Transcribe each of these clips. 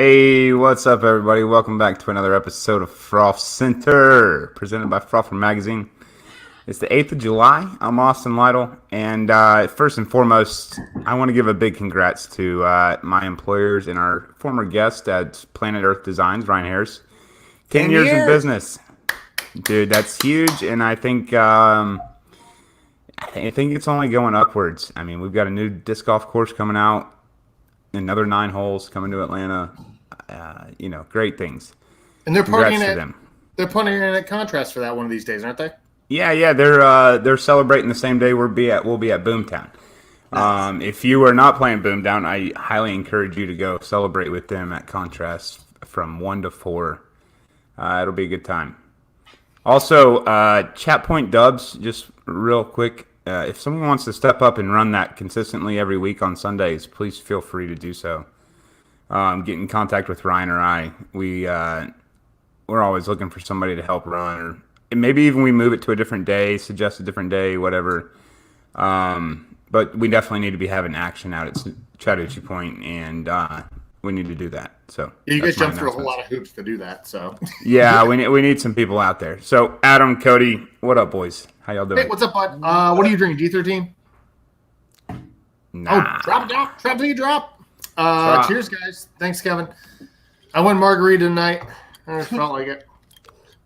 Hey, what's up, everybody? Welcome back to another episode of Frolfcenter, presented by Frolfer Magazine. It's the 8th of July. I'm Austin Lytle, and first and foremost, I want to give a big congrats to my employers and our former guest at Planet Earth Designs, Ryan Harris. 10 years in business. Dude, that's huge, and I think it's only going upwards. I mean, we've got a new disc golf course coming out. Another 9 holes coming to Atlanta. Great things. And they're partying at Contrast for that one of these days, aren't they? Yeah. They're celebrating the same day we'll be at Boomtown. Nice. If you are not playing Boomtown, I highly encourage you to go celebrate with them at Contrast from 1 to 4. It'll be a good time. Also, Chat Point Dubs, just real quick. If someone wants to step up and run that consistently every week on Sundays, please feel free to do so. Get in contact with Ryan or I. We're always looking for somebody to help run, or maybe even we move it to a different day, suggest a different day, whatever. But we definitely need to be having action out at Chattahoochee Point, and we need to do that. So yeah, you guys jumped through a whole lot of hoops to do that. So yeah, we need some people out there. So Adam, Cody, what up, boys? How y'all doing? Hey, what's up, bud? What are you drinking? D13? Nah. Oh, drop. Cheers, guys. Thanks, Kevin. I went margarita tonight. I felt like it.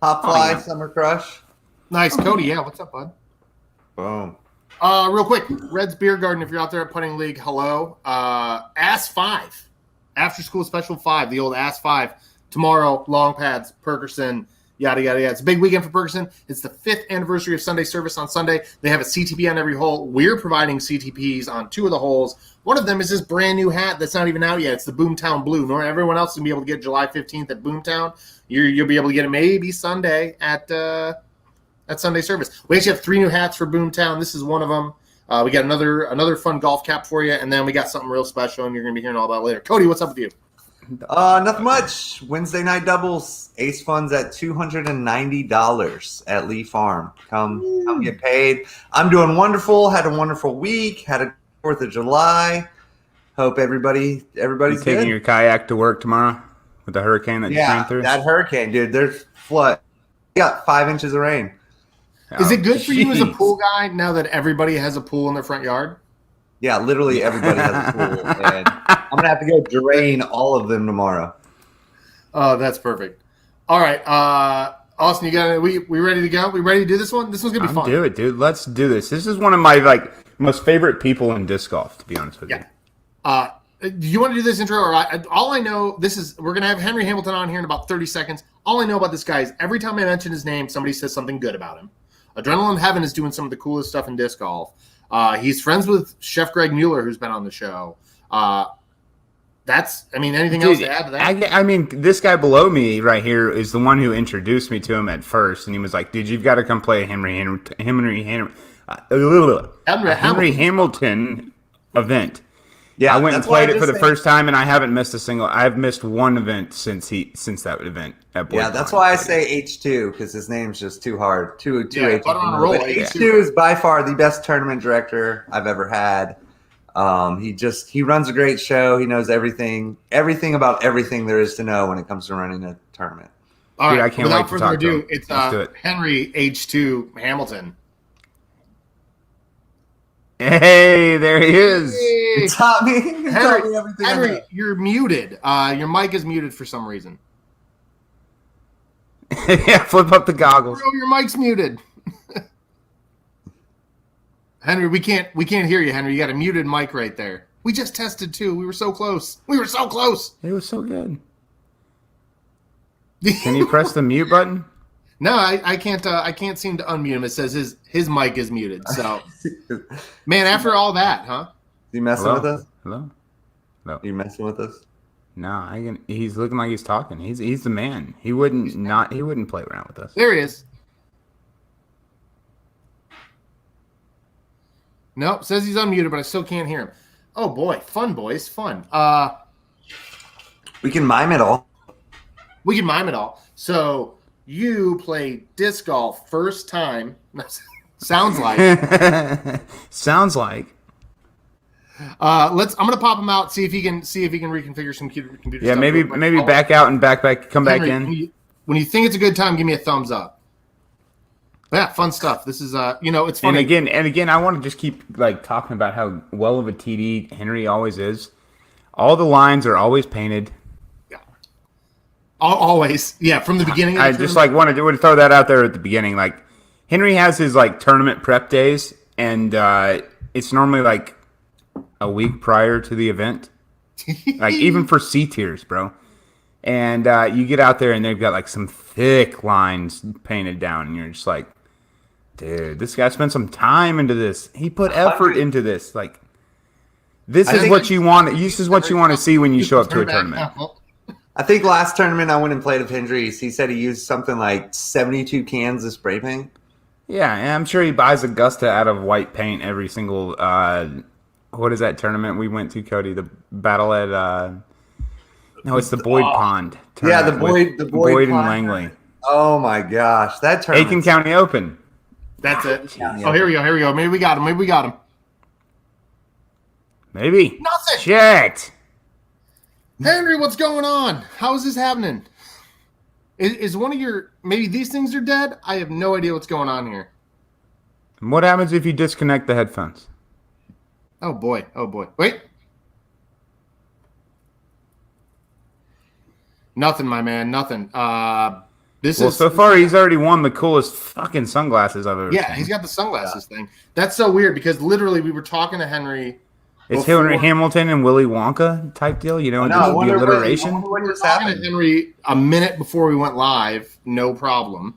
Hop Fly, Summer Crush. Nice, Cody. Yeah, what's up, bud? Boom. Real quick, Red's Beer Garden. If you're out there at Putting League, hello. Ass 5, After School Special 5, the old Ass 5. Tomorrow, long pads, Perkerson. Yada, yada, yada. It's a big weekend for Perkerson. It's the 5th anniversary of Sunday service on Sunday. They have a CTP on every hole. We're providing CTPs on 2 of the holes. One of them is this brand new hat that's not even out yet. It's the Boomtown Blue. Nor everyone else can be able to get July 15th at Boomtown. You'll be able to get it maybe Sunday at Sunday service. We actually have 3 new hats for Boomtown. This is one of them. We got another fun golf cap for you, and then we got something real special, and you're going to be hearing all about it later. Cody, what's up with you? Nothing much. Wednesday night doubles. Ace funds at $290 at Lee Farm. Come get paid. I'm doing wonderful. Had a wonderful week. Had a 4th of July. Hope everybody's taking good. your kayak to work tomorrow with the hurricane that just came through? That hurricane, dude. There's flood. We got 5 inches of rain. Is it good for you as a pool guy now that everybody has a pool in their front yard? Yeah, literally everybody has a pool. And I'm going to have to go drain all of them tomorrow. Oh, that's perfect. All right. Austin, we ready to go? We ready to do this one? This one's going to be fun. Do it, dude. Let's do this. This is one of my most favorite people in disc golf, to be honest with you. Do you want to do this intro? Or all I know, we're going to have Henry Hamilton on here in about 30 seconds. All I know about this guy is every time I mention his name, somebody says something good about him. Adrenaline Heaven is doing some of the coolest stuff in disc golf. He's friends with Chef Greg Mueller, who's been on the show. Anything else to add to that? I mean, this guy below me right here is the one who introduced me to him at first, and he was like, dude, you've got to come play a Henry Hamilton event. Yeah, I went and played it for the first time, and I haven't missed a single. I've missed one event since that event at Boyd. Yeah, that's why I say H2 because his name's just too hard. Two H2. But H2 is by far the best tournament director I've ever had. He runs a great show. He knows everything about everything there is to know when it comes to running a tournament. All right, I can't wait to talk to him. It's Henry H2 Hamilton. Hey, there he is. He taught me everything. Henry, you're muted. Your mic is muted for some reason. Yeah, flip up the goggles. Bro, your mic's muted. Henry, we can't hear you, Henry. You got a muted mic right there. We just tested too. We were so close. It was so good. Can you press the mute button? No, I can't. I can't seem to unmute him. It says his mic is muted. So, man, after all that, huh? You messing with us? Hello? No. You messing with us? No, he's looking like he's talking. He's the man. He wouldn't play around with us. There he is. Nope, says he's unmuted, but I still can't hear him. Oh boy, fun boys, fun. We can mime it all. So you play disc golf first time. Sounds like. Sounds like. I'm gonna pop him out. See if he can reconfigure some computer Yeah, stuff. maybe back out and back, come back Henry, in. When you think it's a good time, give me a thumbs up. But yeah, fun stuff. This is it's funny. And again, I want to just keep like talking about how well of a TD Henry always is. All the lines are always painted. Yeah. Always. Yeah, from the beginning. I just like wanted to throw that out there at the beginning. Like Henry has his like tournament prep days, and it's normally like a week prior to the event. Like even for C tiers, bro. And you get out there and they've got like some thick lines painted down, and you're just like, dude, this guy spent some time into this. He put effort into this. Like, this is what you want. This is what you want to see when you show up to a tournament. I think last tournament I went and played with Hendry's. He said he used something like 72 cans of spray paint. Yeah, and I'm sure he buys Augusta out of white paint every single. What is that tournament we went to, Cody? The battle at. No, it's the Boyd Pond. Yeah, the Boyd and Pond. Langley. Oh my gosh, that tournament. Aiken County Open. That's it. Oh, here we go. Maybe we got him. Maybe. Nothing. Shit. Henry, what's going on? How is this happening? Is one of your maybe these things are dead? I have no idea what's going on here. What happens if you disconnect the headphones? Oh boy. Wait. Nothing, my man. Nothing. So far he's already won the coolest fucking sunglasses I've ever seen. Yeah, he's got the sunglasses thing. That's so weird because literally we were talking to Henry. It's Henry Hamilton and Willy Wonka type deal, you know, No, the alliteration. What We were just talking happened? to Henry a minute before we went live. No problem.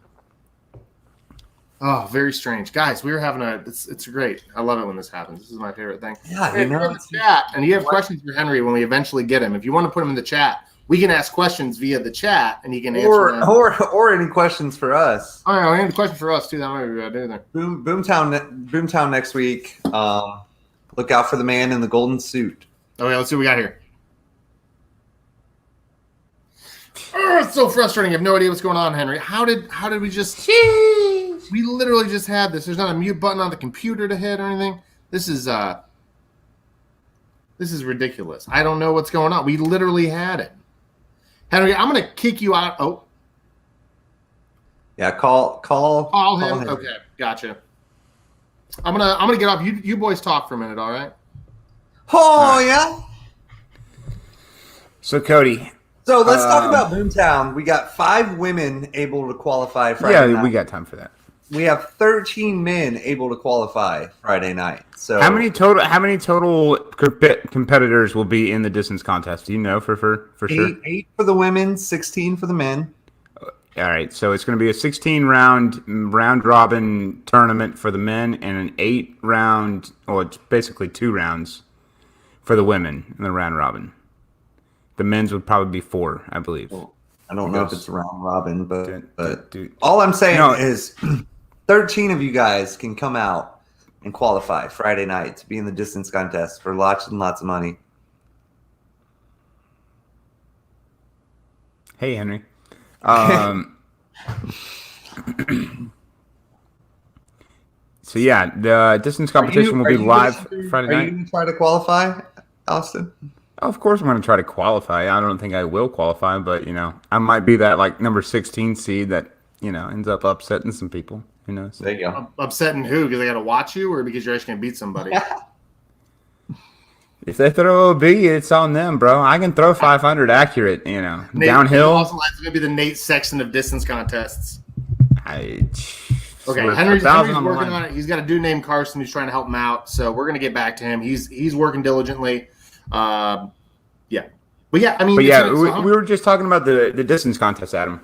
Oh, very strange, guys. We were having it's great. I love it when this happens. This is my favorite thing. Yeah, Hey, if you're in the chat and you have questions for Henry when we eventually get him, if you want to put him in the chat, we can ask questions via the chat and he can answer them. Or any questions for us. Oh, yeah, we have a question for us too. That might be good either. Boomtown next week. Look out for the man in the golden suit. Okay, let's see what we got here. Oh, it's so frustrating. I have no idea what's going on, Henry. How did we just? We literally just had this. There's not a mute button on the computer to hit or anything. This is ridiculous. I don't know what's going on. We literally had it. Henry, I'm gonna kick you out. Oh, Yeah, call him. Okay, gotcha. I'm gonna get off. You boys talk for a minute, all right? Oh yeah. So Cody. So let's talk about Boomtown. We got 5 women able to qualify Friday night. We got time for that. We have 13 men able to qualify Friday night. So How many total competitors will be in the distance contest? Do you know for sure? 8 for the women, 16 for the men. All right, so it's going to be a 16-round round robin tournament for the men and an 8-round, well, it's basically 2 rounds for the women in the round robin. The men's would probably be 4, I believe. I don't know if it's round robin, but Dude. all I'm saying is 13 of you guys can come out and qualify Friday night to be in the distance contest for lots and lots of money. Hey, Henry. So yeah, the distance competition will be live Friday Are night. you going to try to qualify, Austin? Of course, I'm going to try to qualify. I don't think I will qualify, but I might be that like number 16 seed that ends up upsetting some people. Who knows? There you go. Upsetting who? Because they got to watch you, or because you're actually gonna beat somebody? If they throw a B, it's on them, bro. I can throw 500 accurate, Nate, downhill. Also, it's gonna be the Nate Sexton of distance contests. Okay, Henry's working on it. He's got a dude named Carson who's trying to help him out. So we're gonna get back to him. He's working diligently. But yeah, I mean, we were just talking about the distance contest, Adam.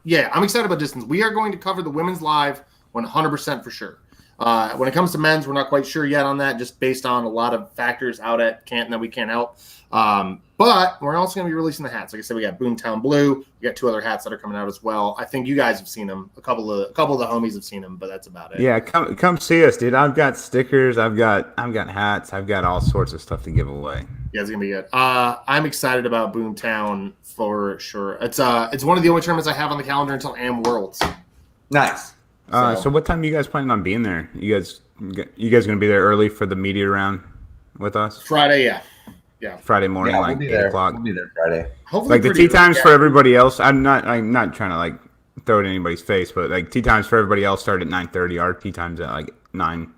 Yeah, I'm excited about distance. We are going to cover the women's live 100% for sure. When it comes to men's, we're not quite sure yet on that, just based on a lot of factors out at Canton that we can't help. But we're also going to be releasing the hats. Like I said, we got Boomtown Blue. We got 2 other hats that are coming out as well. I think you guys have seen them. A couple of the homies have seen them, but that's about it. Yeah, come see us, dude. I've got stickers. I've got hats. I've got all sorts of stuff to give away. Yeah, it's gonna be good. I'm excited about Boomtown for sure. It's one of the only tournaments I have on the calendar until AM Worlds. Nice. So what time are you guys planning on being there? You guys gonna be there early for the media round? with us? Friday, yeah. Friday morning, Yeah, like we'll be 8 there. o'clock. We'll be there Friday. Hopefully Like the pretty tea times early, for yeah. everybody else. I'm not trying to like throw it in anybody's face, but like tea times for everybody else start at 9:30. Our tea times at like 9.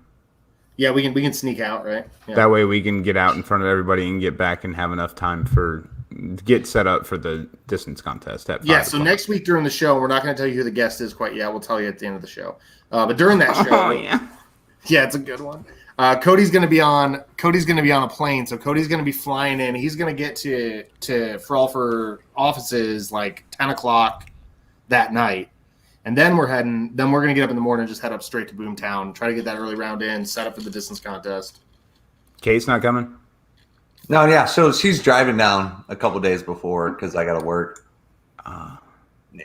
Yeah, we can sneak out, right? Yeah. That way we can get out in front of everybody and get back and have enough time to get set up for the distance contest at 5 Yeah, so o'clock. next week during the show, we're not going to tell you who the guest is quite yet. We'll tell you at the end of the show. But during that show, Oh yeah. yeah, it's a good one. Cody's going to be on a plane, so Cody's going to be flying in. He's going to get to Frolfcenter offices like 10 o'clock that night, and then we're going to get up in the morning and just head up straight to Boomtown, try to get that early round in, set up for the distance contest. Kate's not coming. No, yeah. So she's driving down a couple days before because I got to work.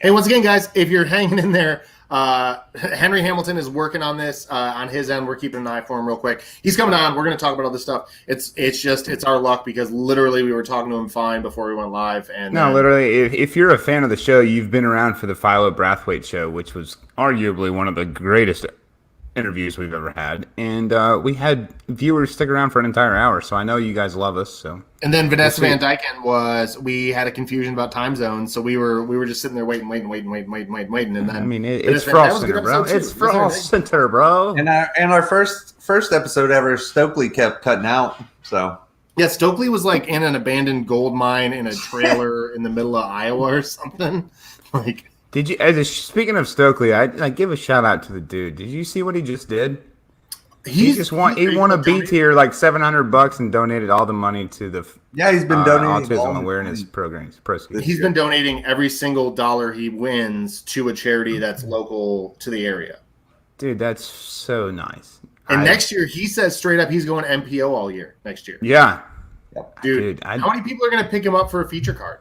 Hey, once again, guys, if you're hanging in there, Henry Hamilton is working on this on his end. We're keeping an eye for him real quick. He's coming on. We're going to talk about all this stuff. It's our luck because literally we were talking to him fine before we went live. And No, literally, if you're a fan of the show, you've been around for the Philo Brathwaite show, which was arguably one of the greatest interviews we've ever had, and we had viewers stick around for an entire hour. So I know you guys love us. So. And then Vanessa Van Dyken we had a confusion about time zones, so we were just sitting there waiting, and then I mean, it's Frolfcenter, bro. It's Frolfcenter, bro. And our first episode ever, Stokely kept cutting out. So yeah, Stokely was like in an abandoned gold mine in a trailer in the middle of Iowa or something. Like, did you? Speaking of Stokely, I give a shout out to the dude. Did you see what he just did? He won a B tier like $700 and donated all the money to the he's been donating autism awareness programs. He's been donating every single dollar he wins to a charity that's local to the area. Dude, that's so nice. And next year, he says straight up he's going MPO all year. Next year, yeah, dude. How many people are going to pick him up for a feature card?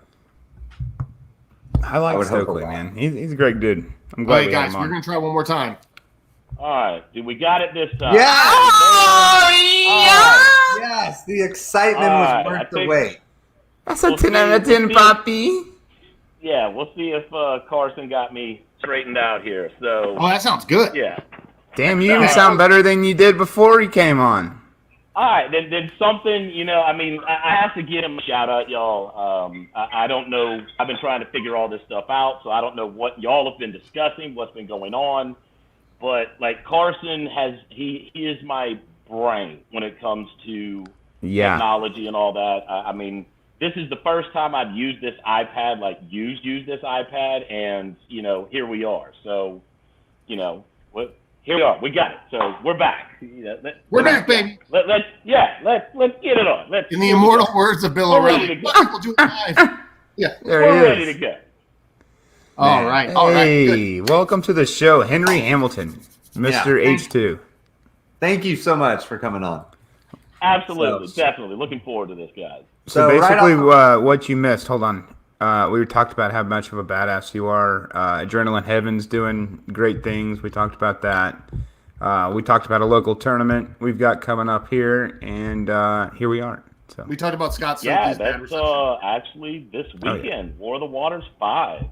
I like Stokely, man. He's a great dude. I'm glad. All right, guys, we're going to try one more time. All right, dude, we got it this time. yeah, Oh, yes, the excitement was worth the wait. That's a 10 out of 10, Poppy. Yeah, we'll see if Carson got me straightened out here. So, Oh, that sounds good. yeah. Damn, you even sound better than you did before he came on. All right, then something, I mean, I have to give him a shout out, y'all. I don't know. I've been trying to figure all this stuff out, so I don't know what y'all have been discussing, what's been going on. But like Carson he is my brain when it comes to technology and all that. I mean, this is the first time I've used this iPad, like used this iPad, and here we are. So, here we are. We got it. So we're back. We're back, baby. Let's get it on. In the immortal words of Bill O'Reilly, we'll do it live. Yeah, we're ready to go. All right. Hey, welcome to the show, Henry Hamilton, Mr. H2. Thank you so much for coming on. Absolutely, definitely. Looking forward to this, guys. So basically, what you missed, hold on. We talked about how much of a badass you are. Adrenaline Heaven's doing great things. We talked about that. We talked about a local tournament we've got coming up here, and here we are. So we talked about Scott. Yeah, that's actually this weekend. War of the Waters 5.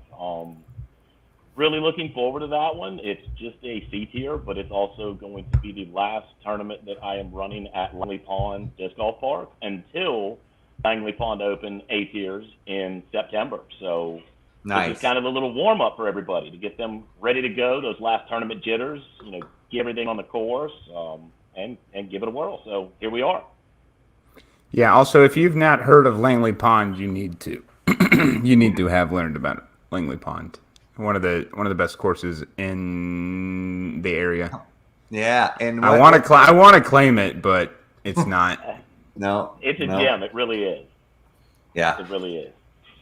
Really looking forward to that one. It's just a C tier, but it's also going to be the last tournament that I am running at Langley Pond Disc Golf Park until Langley Pond Open A tiers in September. So this is kind of a little warm up for everybody to get them ready to go. Those last tournament jitters, get everything on the course, and give it a whirl. So here we are. Yeah. Also, if you've not heard of Langley Pond, you need to. You need to have learned about Langley Pond. One of the best courses in the area. Yeah, and I want to claim it, but it's not. No, it's a gem. It really is. Yeah, it really is.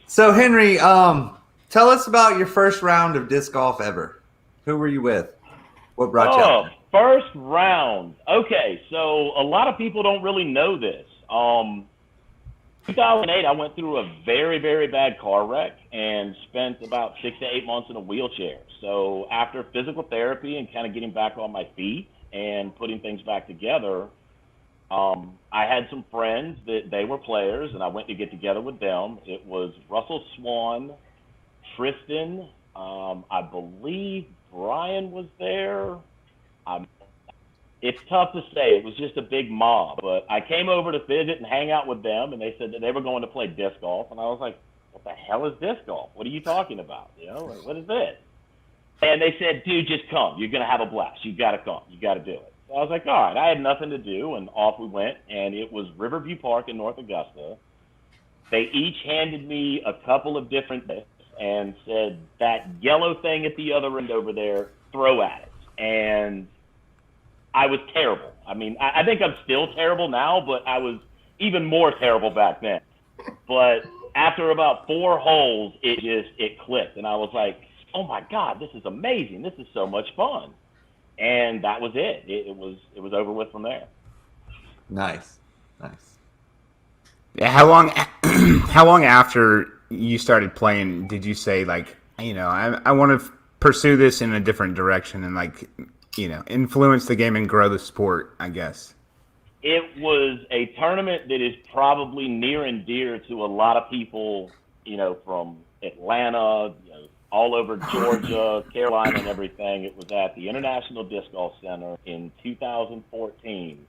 So Henry, tell us about your first round of disc golf ever. Who were you with? What brought you out? First round. Okay, so a lot of people don't really know this. 2008, I went through a very, very bad car wreck and spent about 6 to 8 months in a wheelchair. So after physical therapy and kind of getting back on my feet and putting things back together, I had some friends that they were players, and I went to get together with them. It was Russell Swan, Tristan, I believe Brian was there. It's tough to say. It was just a big mob. But I came over to visit and hang out with them, and they said that they were going to play disc golf. And I was like, what the hell is disc golf? What are you talking about? Like, what is this? And they said, dude, just come. You're going to have a blast. You got to come. You got to do it. So I was like, all right. I had nothing to do, and off we went. And it was Riverview Park in North Augusta. They each handed me a couple of different discs and said, that yellow thing at the other end over there, throw at it. And I was terrible. I mean, I think I'm still terrible now, but I was even more terrible back then. But after about 4 holes, it clicked, and I was like, oh my God, this is amazing. This is so much fun. And that was it. It was over with from there. Nice. Yeah, how long after you started playing did you say, like, I want to pursue this in a different direction and, like, influence the game and grow the sport, I guess? It was a tournament that is probably near and dear to a lot of people, from Atlanta, all over Georgia, Carolina, and everything. It was at the International Disc Golf Center in 2014.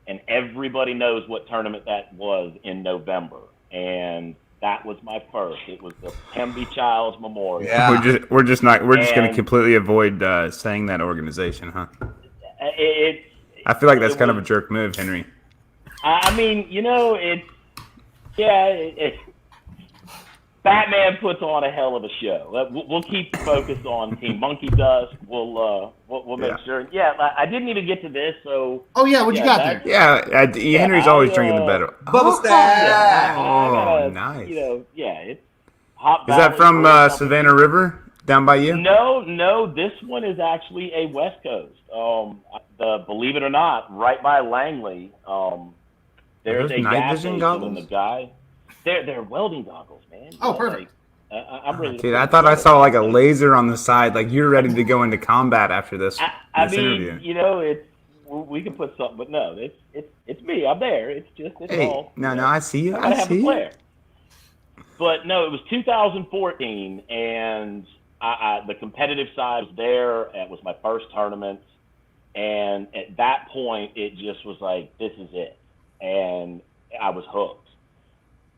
And everybody knows what tournament that was in November. And that was my first. It was the Pemby Childs Memorial. Yeah. We're just going to completely avoid saying that organization, huh? I feel like that's kind of a jerk move, Henry. I mean, Batman puts on a hell of a show. We'll keep the focus on Team Monkey Dust. We'll make sure. Yeah, I didn't even get to this, so. Oh yeah, what you got there? Yeah, Henry's always drinking the better. Bubble stack. Oh, nice. It's hot. Is that from Savannah River down by you? No. This one is actually a West Coast. Believe it or not, right by Langley. There's a gas station, and the guy. They're welding goggles, man. Oh, perfect. I'm really. Dude, I thought I saw like a laser on the side, like you're ready to go into combat after this. I mean, interview. we can put something, but no, it's me. I'm there. It's all. No, I see you. I see you. But no, it was 2014, and the competitive side was there. It was my first tournament, and at that point, it just was like, this is it, and I was hooked.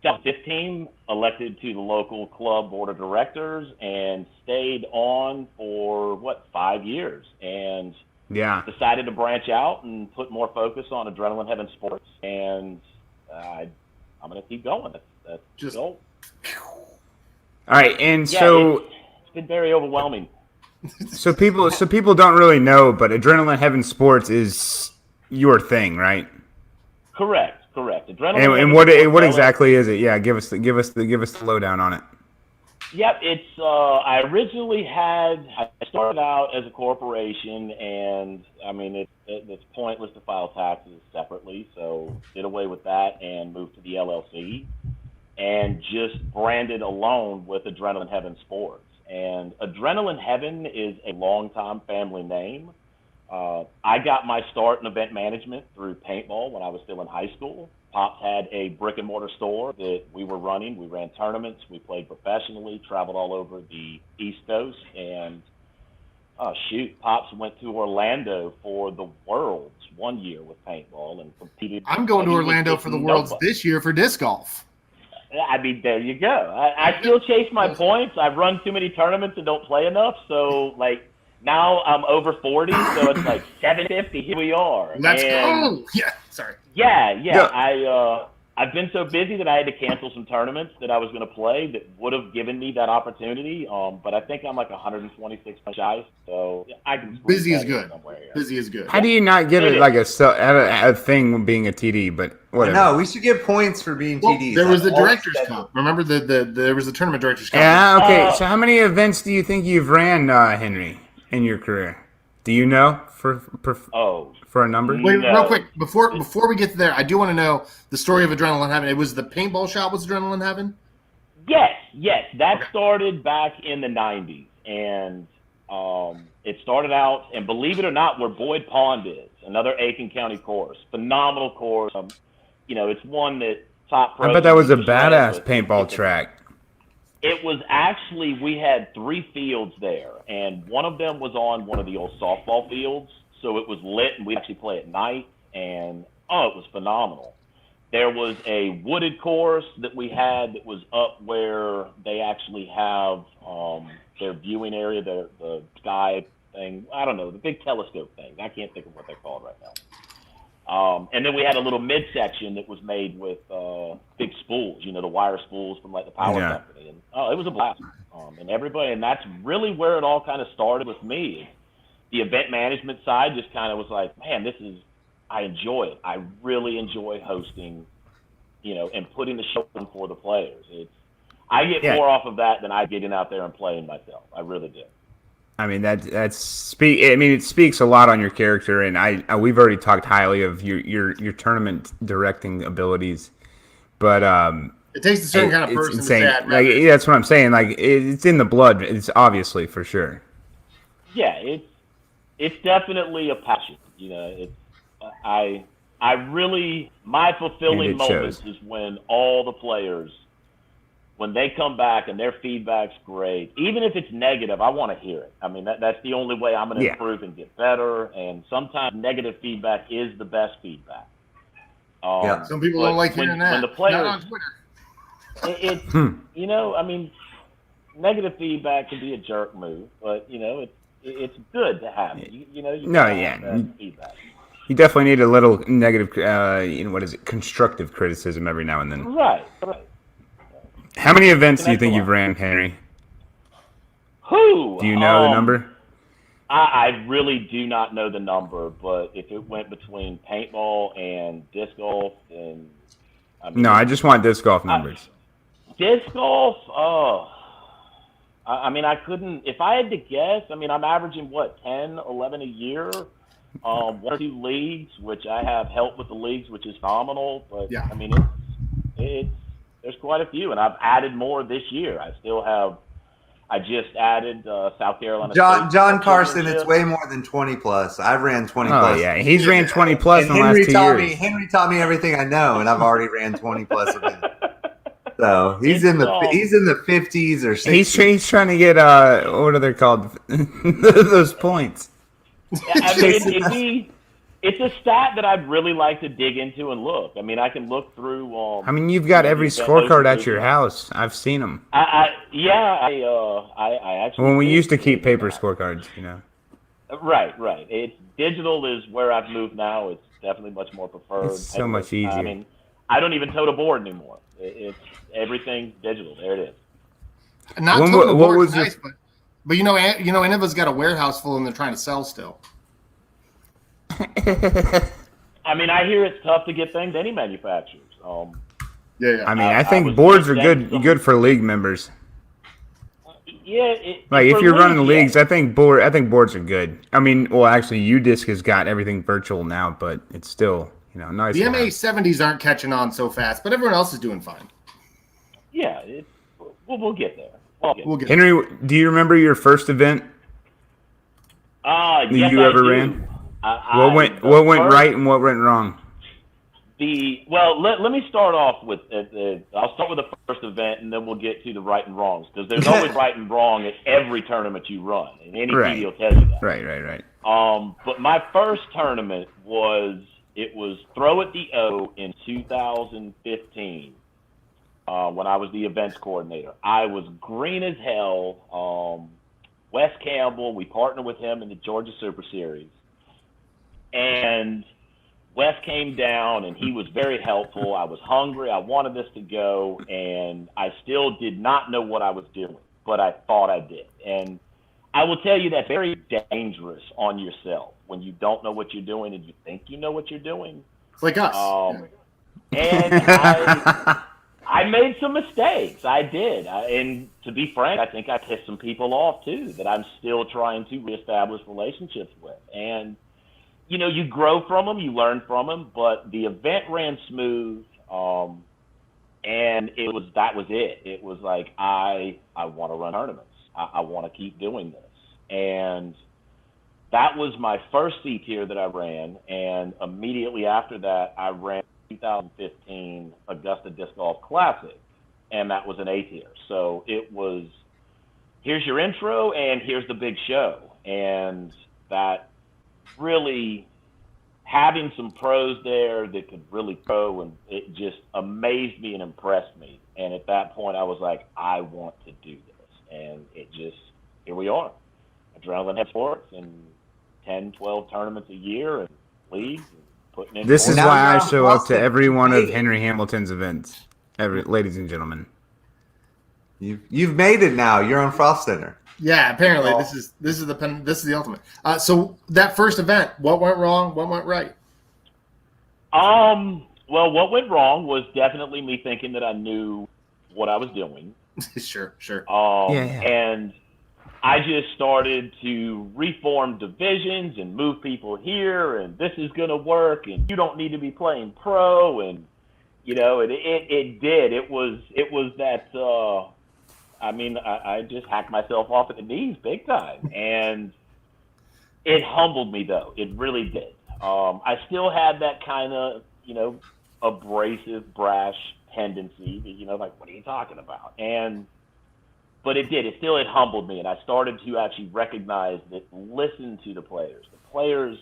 2015, elected to the local club board of directors and stayed on for 5 years, and decided to branch out and put more focus on Adrenaline Heaven Sports, and I'm going to keep going. That's just the goal. All right, and so it's been very overwhelming. So people don't really know, but Adrenaline Heaven Sports is your thing, right? Correct. Adrenaline and what exactly is it? Yeah, give us the lowdown on it. Yep, it's I started out as a corporation, and I mean it's pointless to file taxes separately, so did away with that and moved to the LLC, and just branded alone with Adrenaline Heaven Sports. And Adrenaline Heaven is a longtime family name. I got my start in event management through paintball when I was still in high school. Pops had a brick and mortar store that we were running. We ran tournaments. We played professionally, traveled all over the East Coast. And, Pops went to Orlando for the Worlds one year with paintball and competed. I'm going to Orlando for the Worlds this year for disc golf. I mean, there you go. I still chase my points. I've run too many tournaments and don't play enough. So, now I'm over 40, so it's like 750. Here we are. Let's go. Yeah, sorry. Yeah. I've been so busy that I had to cancel some tournaments that I was going to play that would have given me that opportunity. But I think I'm like 126 shy, so I can. Busy is good. Busy is good. How do you not get it like a thing being a TD? But whatever. No, we should get points for being TDs. There was the Directors Cup. Remember there was the Tournament Directors Cup. Yeah. Okay. So how many events do you think you've ran, Henry, in your career? Do you know for a number? Wait, real quick before we get to there, I do want to know the story of Adrenaline Heaven. It was the paintball shop was Adrenaline Heaven? Yes. That started back in the 90s, and it started out, and believe it or not, where Boyd Pond is, another Aiken County course, phenomenal course. It's one that top pros. I bet that was a badass paintball track. It was actually, we had 3 fields there, and one of them was on one of the old softball fields. so it was lit, and we'd actually play at night, and it was phenomenal. There was a wooded course that we had that was up where they actually have their viewing area, the sky thing. I don't know, the big telescope thing. I can't think of what they're called right now. And then we had a little midsection that was made with big spools, the wire spools from like the power company. And it was a blast. And that's really where it all kind of started with me. The event management side just kind of was like, man, I enjoy it. I really enjoy hosting, and putting the show on for the players. I get more off of that than I getting out there and playing myself. I really do. I mean it speaks a lot on your character, and we've already talked highly of your tournament directing abilities, but it takes a certain kind of person to say that. That's what I'm saying. Like it's in the blood. It's obviously for sure. Yeah, it's definitely a passion. I really, my fulfilling moments is when all the players, when they come back and their feedback's great, even if it's negative, I want to hear it. I mean, that's the only way I'm going to improve and get better. And sometimes negative feedback is the best feedback. Some people don't like hearing that. When the players, not on Twitter. I mean, negative feedback can be a jerk move, but it's good to have it. Have feedback. You definitely need a little negative, constructive criticism every now and then. Right. How many events do you think you've ran, Henry? Do you know the number? I really do not know the number, but if it went between paintball and disc golf, then no, I just want disc golf numbers. Disc golf, I couldn't. If I had to guess, I'm averaging 10, 11 a year. 1 or 2 leagues, which I have help with the leagues, which is phenomenal. But there's quite a few, and I've added more this year. I just added South Carolina. John Carson, it's way more than 20 plus. I've ran 20 plus. Oh yeah, he's ran 20 plus in the last 2 years. Henry taught me everything I know, and I've already ran 20 plus events. So he's in the 50s or 60s. He's trying to get what are they called? Those points. It's a stat that I'd really like to dig into and look. I can look through. You've got every scorecard at your house. I've seen them. I actually. When we used to keep paper scorecards, Right. It's digital is where I've moved now. It's definitely much more preferred. It's so much easier. I don't even tote a board anymore. It's everything's digital. There it is. Not tote a board is nice, but Innova's got a warehouse full and they're trying to sell still. I hear it's tough to get things any manufacturers. I think boards are good for league members. Yeah, if you're running leagues, I think boards are good. Actually, UDisc has got everything virtual now, but it's still nice. The MA70s aren't catching on so fast, but everyone else is doing fine. Yeah, we'll get there. We'll get Henry, do you remember your first event? Yes, you ever ran? What went right and what went wrong? Let me start off with I'll start with the first event and then we'll get to the right and wrongs because there's always right and wrong at every tournament you run, and any PD will tell you that. Right. But my first tournament was Throw at the O in 2015. When I was the events coordinator, I was green as hell. Wes Campbell, we partnered with him in the Georgia Super Series, and Wes came down and he was very helpful. I was hungry. I wanted this to go, and I still did not know what I was doing, but I thought I did. And I will tell you that's very dangerous on yourself when you don't know what you're doing and you think you know what you're doing. It's like us. And I made some mistakes. I did. And to be frank, I think I pissed some people off too that I'm still trying to reestablish relationships with. And, you grow from them, you learn from them, but the event ran smooth. And that was it. It was like, I want to run tournaments. I want to keep doing this. And that was my first C tier that I ran. And immediately after that, I ran 2015 Augusta Disc Golf Classic, and that was an A tier. So it was, here's your intro and here's the big show. And that really having some pros there that could really pro, and it just amazed me and impressed me. And at that point, I was like, I want to do this. And it just, here we are. Adrenaline Head Sports and 10, 12 tournaments a year and leagues and putting in. This is Now why I you're on show up to Frolfcenter. every one of Hey. Henry Hamilton's events. Ladies and gentlemen. You've made it now. You're on Frolfcenter. Yeah, apparently this is the ultimate. So that first event, what went wrong? What went right? Well, what went wrong was definitely me thinking that I knew what I was doing. Sure. And I just started to reform divisions and move people here, and this is going to work, and you don't need to be playing pro, and it did. It was that. I just hacked myself off at the knees big time, and it humbled me though. It really did. I still had that kind of abrasive, brash tendency. Like, what are you talking about? But it did. It humbled me, and I started to actually recognize that. Listen to the players. The players.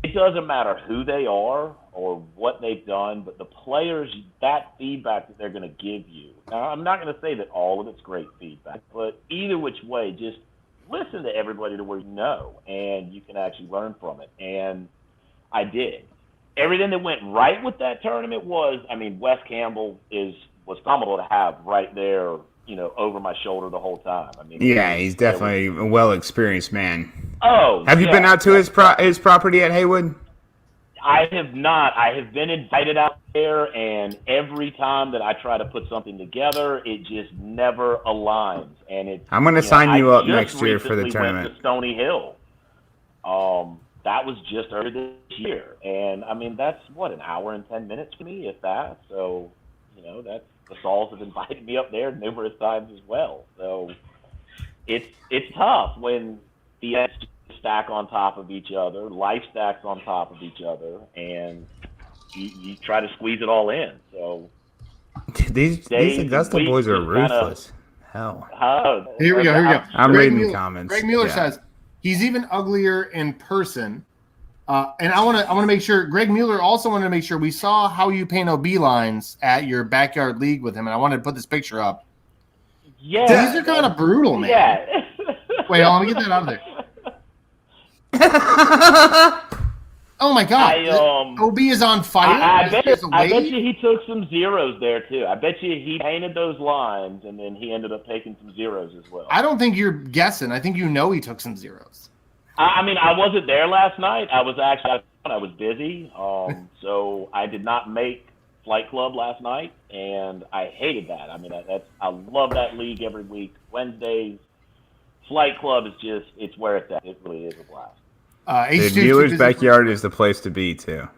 It doesn't matter who they are or what they've done, but the players, that feedback that they're going to give you. Now, I'm not going to say that all of it's great feedback, but either which way, just listen to everybody to where you know, and you can actually learn from it. And I did. Everything that went right with that tournament was, Wes Campbell was phenomenal to have right there, over my shoulder the whole time. Yeah, he's definitely a well-experienced man. Oh, have you been out to his property at Haywood? I have not. I have been invited out there, and every time that I try to put something together, it just never aligns. And I'm going to sign you up next year for the Went tournament. to Stony Hill. That was just earlier this year, and that's an hour and 10 minutes for me, if that. So, that's. The Sauls have invited me up there numerous times as well. So it's tough when the Eds stack on top of each other, life stacks on top of each other, and you try to squeeze it all in. So these Augusta boys are ruthless. Hell. Here we go. I'm Greg reading Mueller, comments. Greg Mueller Yeah. says he's even uglier in person. And I want to make sure. Greg Mueller also wanted to make sure we saw how you paint OB lines at your backyard league with him, and I wanted to put this picture up. Yeah, These are kind of brutal, man. Yeah. Wait, let me get that out of there. Oh my God! OB is on fire. I bet Wade? you he took some zeros there too. I bet you he painted those lines, and then he ended up taking some zeros as well. I don't think you're guessing. I think he took some zeros. I wasn't there last night. I was busy, so I did not make Flight Club last night, and I hated that. I love that league every week. Wednesdays, Flight Club is it's where it's at. It really is a blast. H2 Mueller's backyard is the place to be too.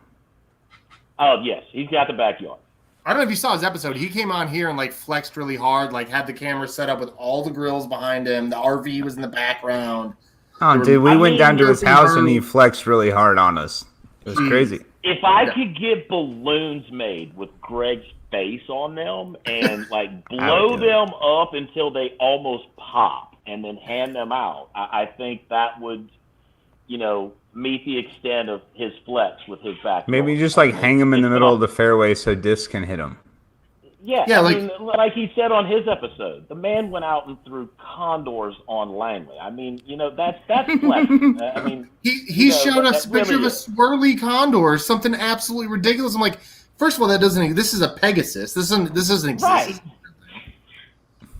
Oh yes, he's got the backyard. I don't know if you saw his episode. He came on here and flexed really hard, had the camera set up with all the grills behind him. The RV was in the background. Oh, dude, we went down to his house and he Herb. flexed really hard on us. It was crazy. If I could get balloons made with Greg's face on them and blow them up until they almost pop and then hand them out, I think that would, meet the extent of his flex with his back. Maybe just hang him in the middle of the fairway so discs can hit him. Yeah, like he said on his episode, the man went out and threw condors on Langley. That's flex. He showed us a picture of a swirly condor, something absolutely ridiculous. I'm like, first of all, this is a Pegasus. This doesn't exist. Right.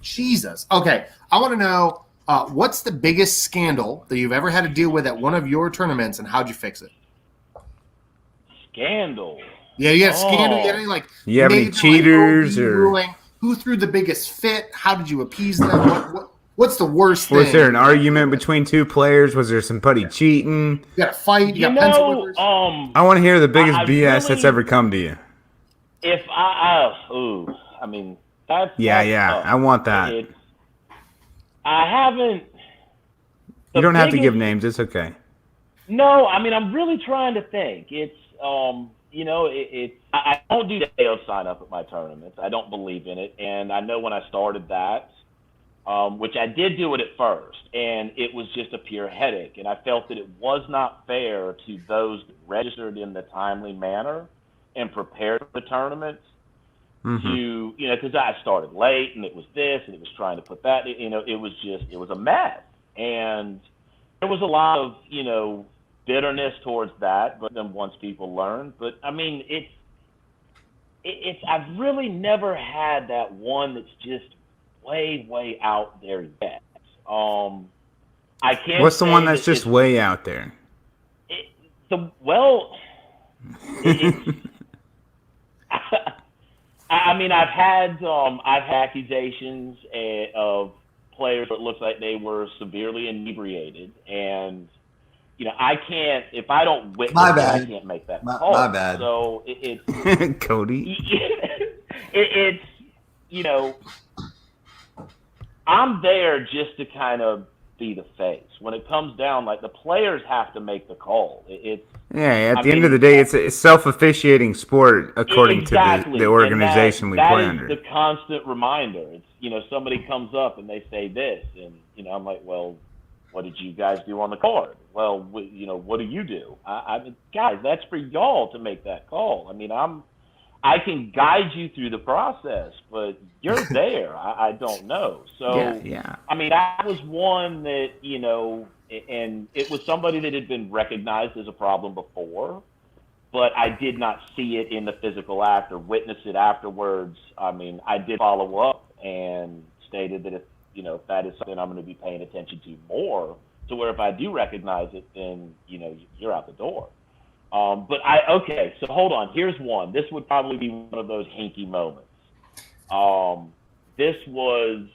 Jesus. Okay, I want to know what's the biggest scandal that you've ever had to deal with at one of your tournaments, and how'd you fix it? Scandal. Yeah, you had scandal. You have any cheaters OB or ruling? Who threw the biggest fit? How did you appease them? What's the worst thing? was there an argument between two players? Was there somebody cheating? You got a fight? You got pencil whippers? I want to hear the biggest BS that's ever come to you. If that's Yeah, I want that. I haven't. You don't have to give names. It's okay. No, I'm really trying to think. It's I don't do the AO sign up at my tournaments. I don't believe in it, and I know when I started that, which I did do it at first, and it was just a pure headache. And I felt that it was not fair to those registered in the timely manner and prepared for the tournaments to, because I started late and it was this and it was trying to put that, it was a mess. And there was a lot of, bitterness towards that, but then once people learned, but I mean, I've really never had that one that's just way out there yet. I can't. What's the one that's just way out there? I mean, I've had accusations of players that looks like they were severely inebriated, and I can't, if I don't witness My it, bad. I can't make that call. My bad. So it's Cody. it's I'm there just to kind of be the face. When it comes down, like, the players have to make the call. At the end of the day, it's a self-officiating sport according to the organization we play under. That is the constant reminder. It's, somebody comes up and they say this, and, I'm like, well, what did you guys do on the card? Well, what do you do? I mean, guys, that's for y'all to make that call. I mean, I can guide you through the process, but you're there. I don't know. So, yeah. I mean, that was one that, and it was somebody that had been recognized as a problem before, but I did not see it in the physical act or witness it afterwards. I mean, I did follow up and stated that if that is something I'm going to be paying attention to more, to where if I do recognize it, then, you're out the door. Okay, so hold on. Here's one. This would probably be one of those hinky moments. This was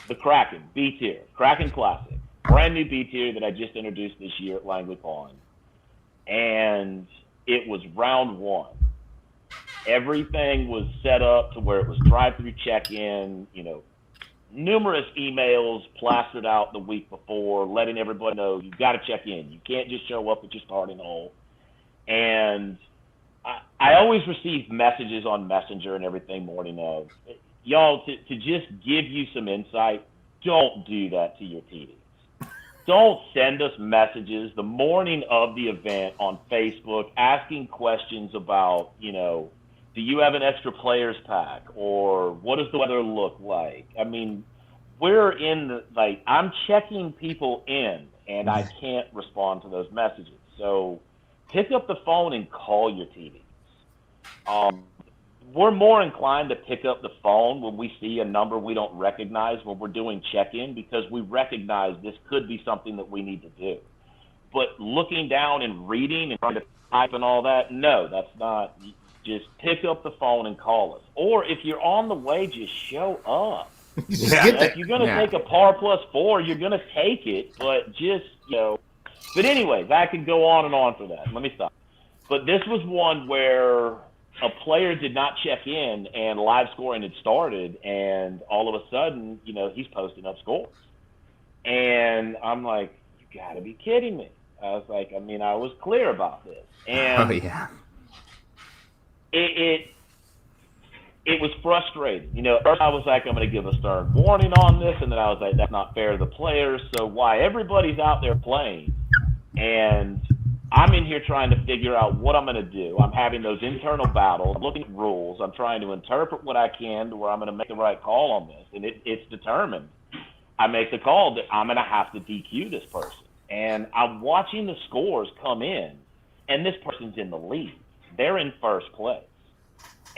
the Kraken, B tier, Kraken Classic. Brand new B tier that I just introduced this year at Langley Pond. And it was round one. Everything was set up to where it was drive-through check-in, numerous emails plastered out the week before, letting everybody know you got to check in. You can't just show up at your starting hole. And I always receive messages on Messenger and everything morning of, y'all, to just give you some insight, don't do that to your TDs. Don't send us messages the morning of the event on Facebook asking questions about, do you have an extra players pack, or what does the weather look like? I mean, we're I'm checking people in, and I can't respond to those messages. So pick up the phone and call your TVs. We're more inclined to pick up the phone when we see a number we don't recognize when we're doing check-in, because we recognize this could be something that we need to do. But looking down and reading and trying to type and all that, no, that's not. Just pick up the phone and call us. Or if you're on the way, just show up. If you're going to take a par plus 4, you're going to take it, but just, But anyways, I could go on and on for that. Let me stop. But this was one where a player did not check in and live scoring had started, and all of a sudden, he's posting up scores. And I'm like, you got to be kidding me. I was like, I was clear about this. And it was frustrating. First I was like, I'm going to give a stern warning on this, and then I was like, that's not fair to the players. So why everybody's out there playing, and I'm in here trying to figure out what I'm going to do. I'm having those internal battles. I'm looking at rules. I'm trying to interpret what I can to where I'm going to make the right call on this, and it's determined. I make the call that I'm going to have to DQ this person, and I'm watching the scores come in, and this person's in the lead. They're in first place.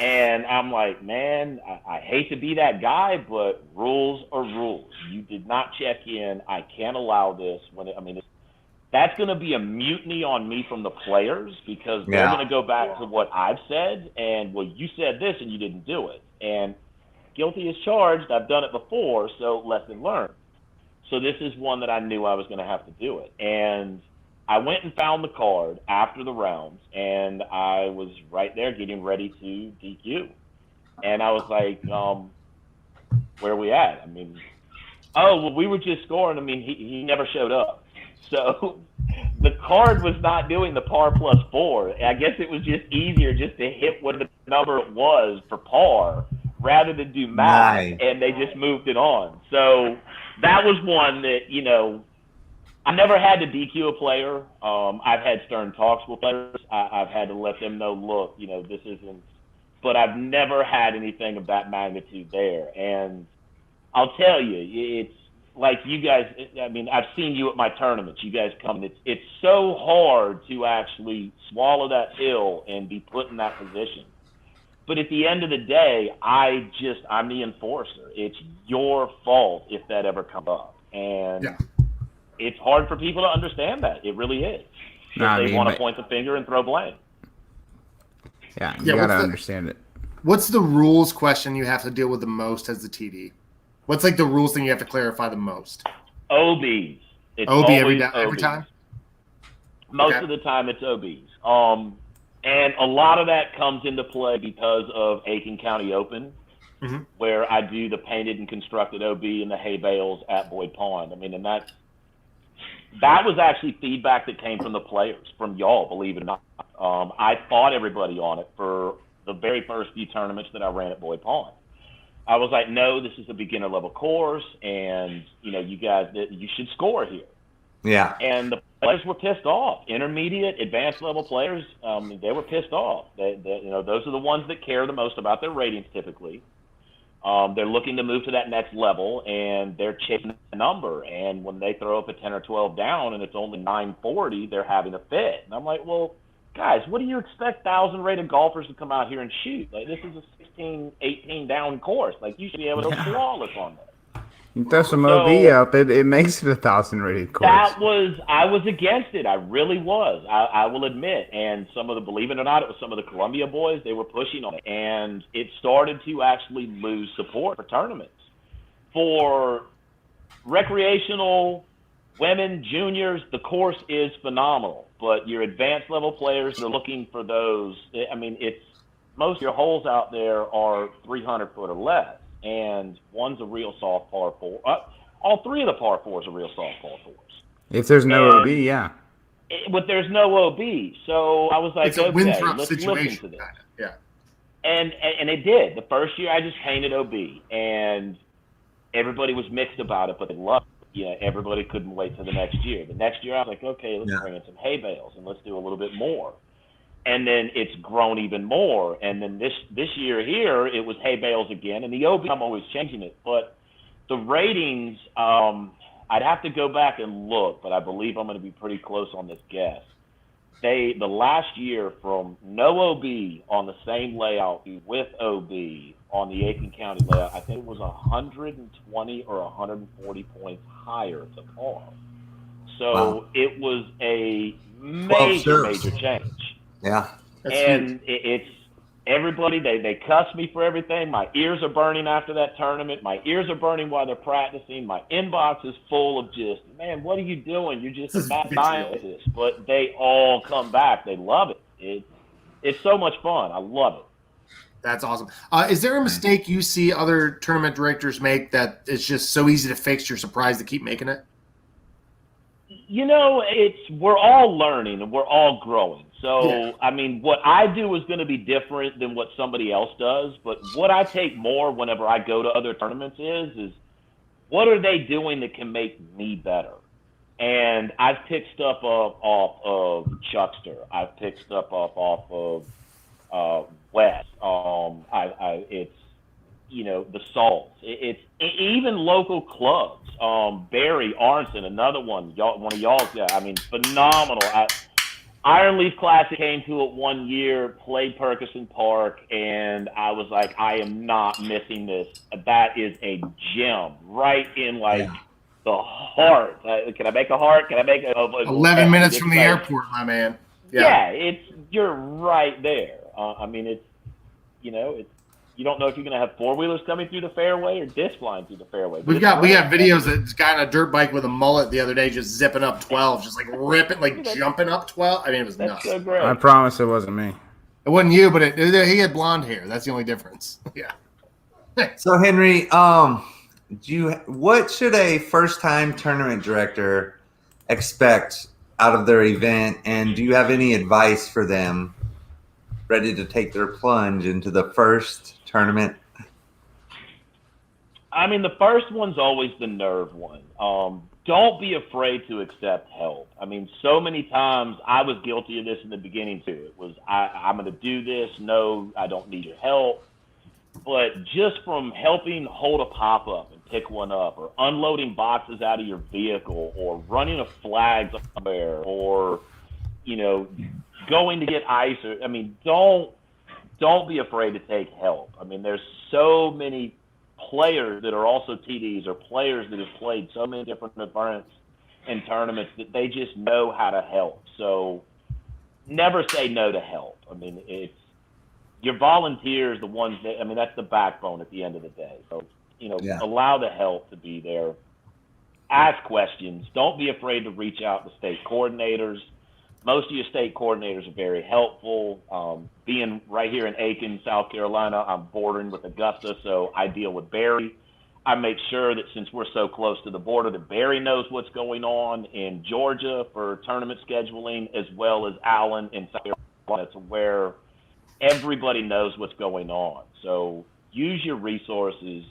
And I'm like, man, I hate to be that guy, but rules are rules. You did not check in. I can't allow this. That's going to be a mutiny on me from the players, because they're going to go back to what I've said, and, well, you said this and you didn't do it. And guilty as charged. I've done it before, so lesson learned. So this is one that I knew I was going to have to do it. And I went and found the card after the rounds, and I was right there getting ready to DQ. And I was like, where are we at? We were just scoring. He never showed up. So the card was not doing the par plus 4. I guess it was just easier just to hit what the number it was for par rather than do math, Nice. and they just moved it on. So that was one that, you know, I never had to DQ a player. I've had stern talks with players. I've had to let them know, look, you know, this isn't, but I've never had anything of that magnitude there. And I'll tell you, it's like you guys, I mean, I've seen you at my tournaments. You guys come, it's so hard to actually swallow that pill and be put in that position. But at the end of the day, I'm the enforcer. It's your fault if that ever comes up. And Yeah. it's hard for people to understand that. It really is. They want to point the finger and throw blame. Yeah, you got to understand it. What's the rules question you have to deal with the most as the TD? What's like the rules thing you have to clarify the most? OBs. It's OB every OBs. time? Most of the time it's OBs. And a lot of that comes into play because of Aiken County Open, where I do the painted and constructed OB and the hay bales at Boyd Pond. I mean, and that was actually feedback that came from the players, from y'all, believe it or not. I fought everybody on it for the very first few tournaments that I ran at Boyd Pond. I was like, no, this is a beginner level course, and you know, you guys, you should score here. Yeah. And the players were pissed off. Intermediate, advanced level players, they were pissed off. They, you know, those are the ones that care the most about their ratings typically. They're looking to move to that next level, and they're chasing a number. And when they throw up a 10 or 12 down and it's only 940, they're having a fit. And I'm like, well, guys, what do you expect 1,000 rated golfers to come out here and shoot? Like, this is a 16, 18 down course. Like, you should be able to go flawless on that. You throw some OB out there, it makes it 1,000 rated course. I was against it. I really was. I will admit. And some of the, believe it or not, it was some of the Columbia boys, they were pushing on it. And it started to actually lose support for tournaments. For recreational women, juniors, the course is phenomenal. But your advanced level players are looking for those. I mean, most of your holes out there are 300 foot or less. And one's a real soft par 4. All three of the par 4s are real soft par 4s. If there's no OB, yeah. But there's no OB. So I was like, it's a okay, Winthrop let's situation, listen to this. kind of. Yeah. And it did. The first year I just painted OB. And everybody was mixed about it, but they loved it. Yeah, everybody couldn't wait till the next year. The next year I was like, okay, let's bring in some hay bales and let's do a little bit more. And then it's grown even more. And then this year here, it was hay bales again. And the OB, I'm always changing it. But the ratings, I'd have to go back and look, but I believe I'm going to be pretty close on this guess. The last year, from no OB on the same layout with OB on the Aiken County layout, I think it was 120 or 140 points higher to par. So It was a major change. Yeah. And it's everybody, they cuss me for everything. My ears are burning after that tournament. My ears are burning while they're practicing. My inbox is full of just, man, what are you doing? You're just a bad scientist. But they all come back. They love it. It's so much fun. I love it. That's awesome. Is there a mistake you see other tournament directors make that it's just so easy to fix, you're surprised to keep making it? You know, we're all learning and we're all growing. So, I mean, what I do is going to be different than what somebody else does. But what I take more whenever I go to other tournaments is what are they doing that can make me better? And I've picked stuff up off of Chuckster. I've picked stuff up off of West. It's, you know, the Salts. It's even local clubs. Barry Arnson, another one. One of y'all's guys. I mean, phenomenal. Iron Leaf Classic came to it one year, played Perkerson Park, and I was like, I am not missing this. That is a gem right in the heart. Can I make a heart? Can I make 11 minutes from the airport, my man. Yeah, you're right there. I mean, you don't know if you're going to have four-wheelers coming through the fairway or disc flying through the fairway. We got videos of this guy on a dirt bike with a mullet the other day just zipping up 12, just like ripping, like jumping up 12. I mean, it was nuts. So great. I promise it wasn't me. It wasn't you, but he had blonde hair. That's the only difference. Yeah. So, Henry, what should a first-time tournament director expect out of their event, and do you have any advice for them ready to take their plunge into the first tournament? I mean, the first one's always the nerve one. Don't be afraid to accept help. I mean, so many times I was guilty of this in the beginning too. It was, I'm going to do this. No, I don't need your help. But just from helping hold a pop-up and pick one up, or unloading boxes out of your vehicle, or running a flag somewhere, or, you know, going to get ice. I mean, don't be afraid to take help. I mean, there's so many players that are also TDs, or players that have played so many different events and tournaments that they just know how to help. So never say no to help. I mean, it's your volunteers, the ones that, I mean, that's the backbone at the end of the day. So, you know, allow the help to be there. Ask questions. Don't be afraid to reach out to state coordinators. Most of your state coordinators are very helpful. Being right here in Aiken, South Carolina, I'm bordering with Augusta, so I deal with Barry. I make sure that since we're so close to the border, that Barry knows what's going on in Georgia for tournament scheduling, as well as Allen in South Carolina, to where everybody knows what's going on. So use your resources.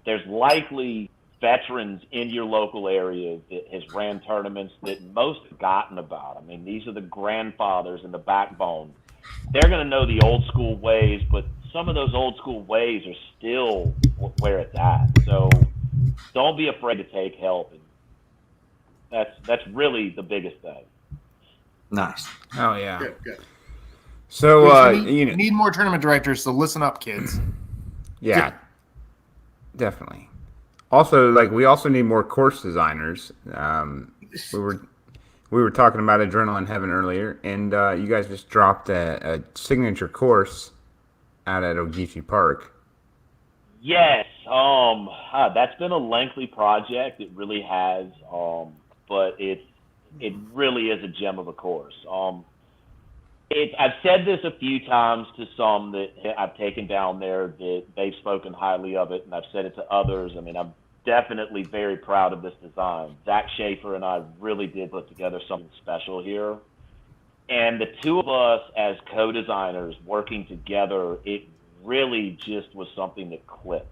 There's likely veterans in your local area that has ran tournaments that most forgotten about. I mean, these are the grandfathers and the backbone. They're going to know the old school ways, but some of those old school ways are still where it's at. So don't be afraid to take help. And that's really the biggest thing. Nice. Oh yeah. Good. So we need more tournament directors. So listen up, kids. Yeah, definitely. Also, like, we also need more course designers. We were talking about Adrenaline Heaven earlier, and you guys just dropped a signature course out at Ogeechee Park. Yes, that's been a lengthy project. It really has, but it really is a gem of a course. I've said this a few times to some that I've taken down there that they've spoken highly of it, and I've said it to others. I mean, I'm definitely very proud of this design. Zach Schaefer and I really did put together something special here. And the two of us as co-designers working together, it really just was something that clicked.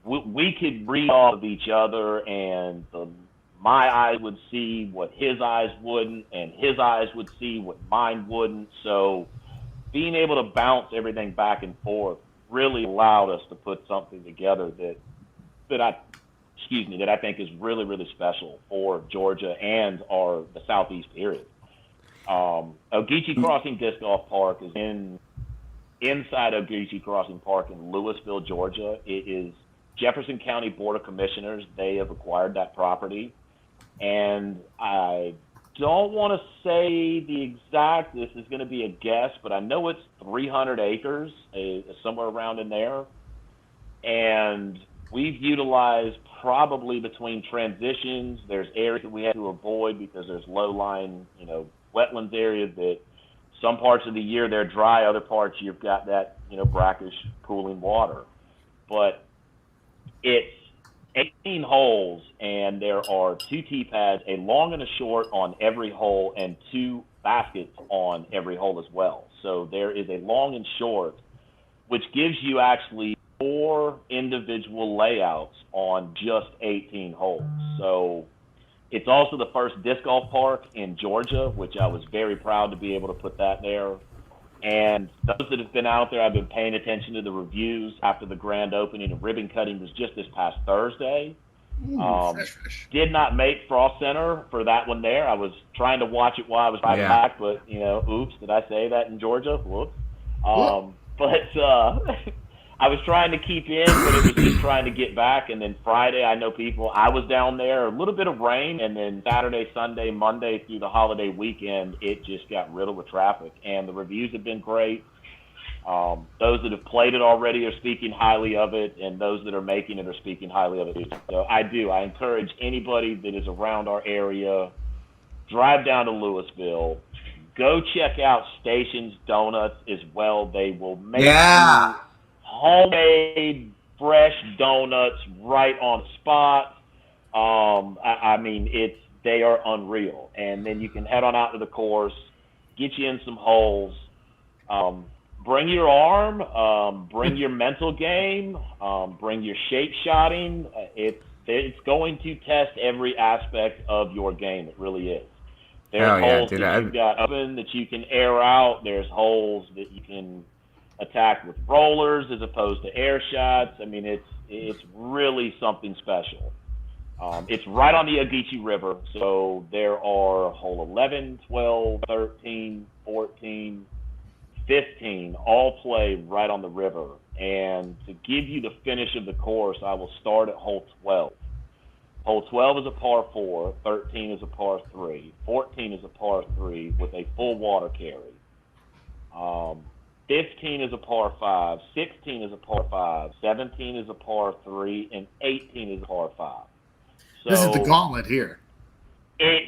We could read off of each other, and my eyes would see what his eyes wouldn't, and his eyes would see what mine wouldn't. So being able to bounce everything back and forth really allowed us to put something together that I think is really, really special for Georgia and the Southeast period. Ogeechee Crossing Disc Golf Park is inside Ogeechee Crossing Park in Louisville, Georgia. It is Jefferson County Board of Commissioners. They have acquired that property. And I don't want to say the exact, this is going to be a guess, but I know it's 300 acres, somewhere around in there. And we've utilized probably between transitions, there's areas that we had to avoid because there's low-lying, wetlands area that some parts of the year they're dry, other parts you've got that, brackish cooling water. But it's 18 holes, and there are 2 tee pads, a long and a short on every hole, and 2 baskets on every hole as well. So there is a long and short, which gives you actually 4 individual layouts on just 18 holes. So it's also the first disc golf park in Georgia, which I was very proud to be able to put that there. And those that have been out there, I've been paying attention to the reviews after the grand opening, and ribbon cutting was just this past Thursday. Fresh. Did not make Frolfcenter for that one there. I was trying to watch it while I was driving back, but, oops, did I say that in Georgia? Whoops. But I was trying to keep in, but it was just trying to get back. And then Friday, I know I was down there, a little bit of rain, and then Saturday, Sunday, Monday through the holiday weekend, it just got riddled with traffic. And the reviews have been great. Those that have played it already are speaking highly of it, and those that are making it are speaking highly of it. So I encourage anybody that is around our area, drive down to Louisville, go check out Stations Donuts as well. They will make you homemade fresh donuts right on the spot. They are unreal. And then you can head on out to the course, get you in some holes. bring your arm, bring your mental game, bring your shape shotting. It's going to test every aspect of your game. It really is. There's Hell yeah, holes dude. that you've got open that you can air out. There's holes that you can attack with rollers as opposed to air shots. I mean, it's really something special. It's right on the Ogeechee River, so there are hole 11, 12, 13, 14, 15, all play right on the river. And to give you the finish of the course, I will start at hole 12. Hole 12 is a par 4, 13 is a par 3, 14 is a par 3 with a full water carry. 15 is a par 5, 16 is a par 5, 17 is a par 3, and 18 is a par 5. So This is the gauntlet here.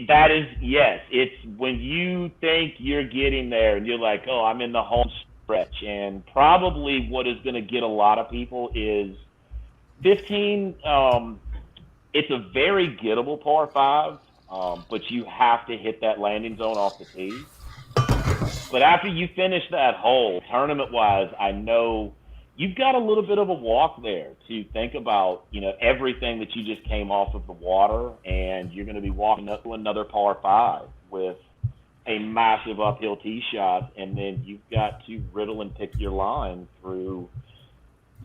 That is, yes. It's when you think you're getting there and you're like, oh, I'm in the home stretch. And probably what is going to get a lot of people is 15. It's a very gettable par 5, but you have to hit that landing zone off the tee. But after you finish that hole, tournament-wise, I know you've got a little bit of a walk there to think about, everything that you just came off of the water, and you're going to be walking up to another par 5 with a massive uphill tee shot, and then you've got to riddle and pick your line through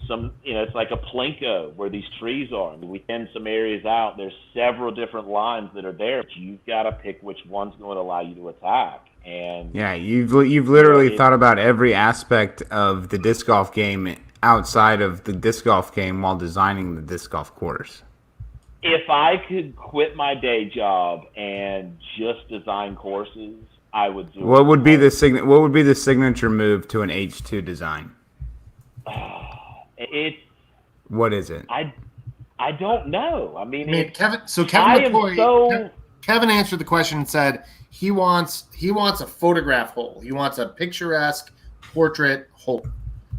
some, it's like a plinko where these trees are. I mean, we thin some areas out. There's several different lines that are there, but you've got to pick which one's going to allow you to attack. And Yeah, you've literally thought about every aspect of the disc golf game outside of the disc golf game while designing the disc golf course. If I could quit my day job and just design courses, I would do it. What would be the signature move to an H2 design? What is it? I don't know. I mean Kevin I McCoy, am so. Kevin answered the question and said he wants a photograph hole. He wants a picturesque portrait hole.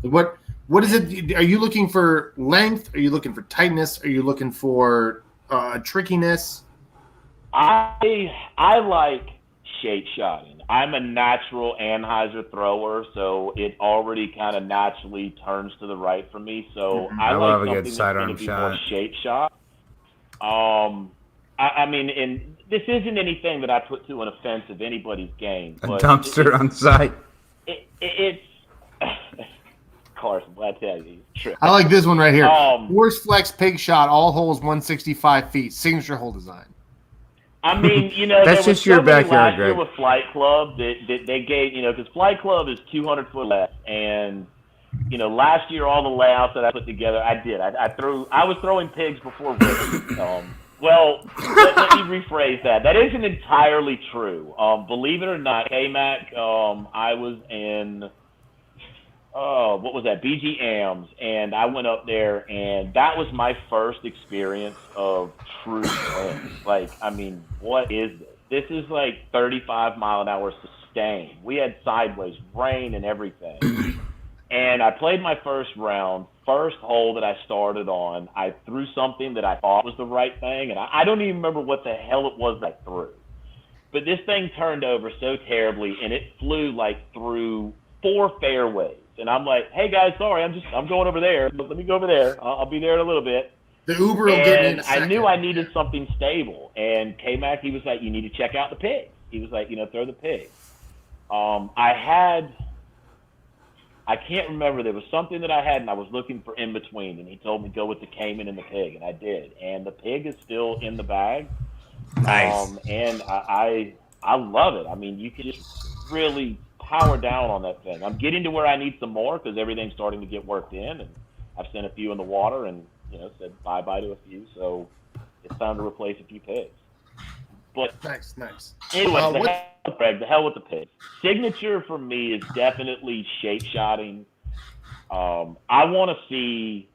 What is it? Are you looking for length? Are you looking for tightness? Are you looking for trickiness? I like shape shotting. I'm a natural Anheuser thrower, so it already kind of naturally turns to the right for me. So I like love a something good that's going sidearm to be shot. more shape shot. I mean, and this isn't anything that I put to an offense of anybody's game. A but dumpster on site. It's Carson, I tell you, true. I like this one right here. Force flex pig shot, all holes 165 feet, signature hole design. I mean, That's there just was your somebody backyard, last year Greg. with Flight Club that they gave, because Flight Club is 200 foot less, and last year all the layouts that I put together, I did. I was throwing pigs before ribbons. Well, let me rephrase that. That isn't entirely true. Believe it or not, K-Mac, I was in, what was that, BG AMS, and I went up there, and that was my first experience of true wind. Like, I mean, what is this? This is like 35 mile an hour sustained. We had sideways rain and everything. And I played my first round. First hole that I started on, I threw something that I thought was the right thing, and I don't even remember what the hell it was that I threw. But this thing turned over so terribly, and it flew like through 4 fairways. And I'm like, hey guys, sorry, I'm going over there. Let me go over there. I'll be there in a little bit. The Uber will get me in And a second. I knew I needed something stable. And K-Mac, he was like, you need to check out the pig. He was like, throw the pig. I can't remember. There was something that I had, and I was looking for in between, and he told me go with the Cayman and the pig, and I did. And the pig is still in the bag. Nice. And I love it. I mean, you can just really power down on that thing. I'm getting to where I need some more because everything's starting to get worked in, and I've sent a few in the water and said bye-bye to a few, so it's time to replace a few pigs. But Nice. anyway, the hell with the pigs. Signature for me is definitely shape shotting. I want to see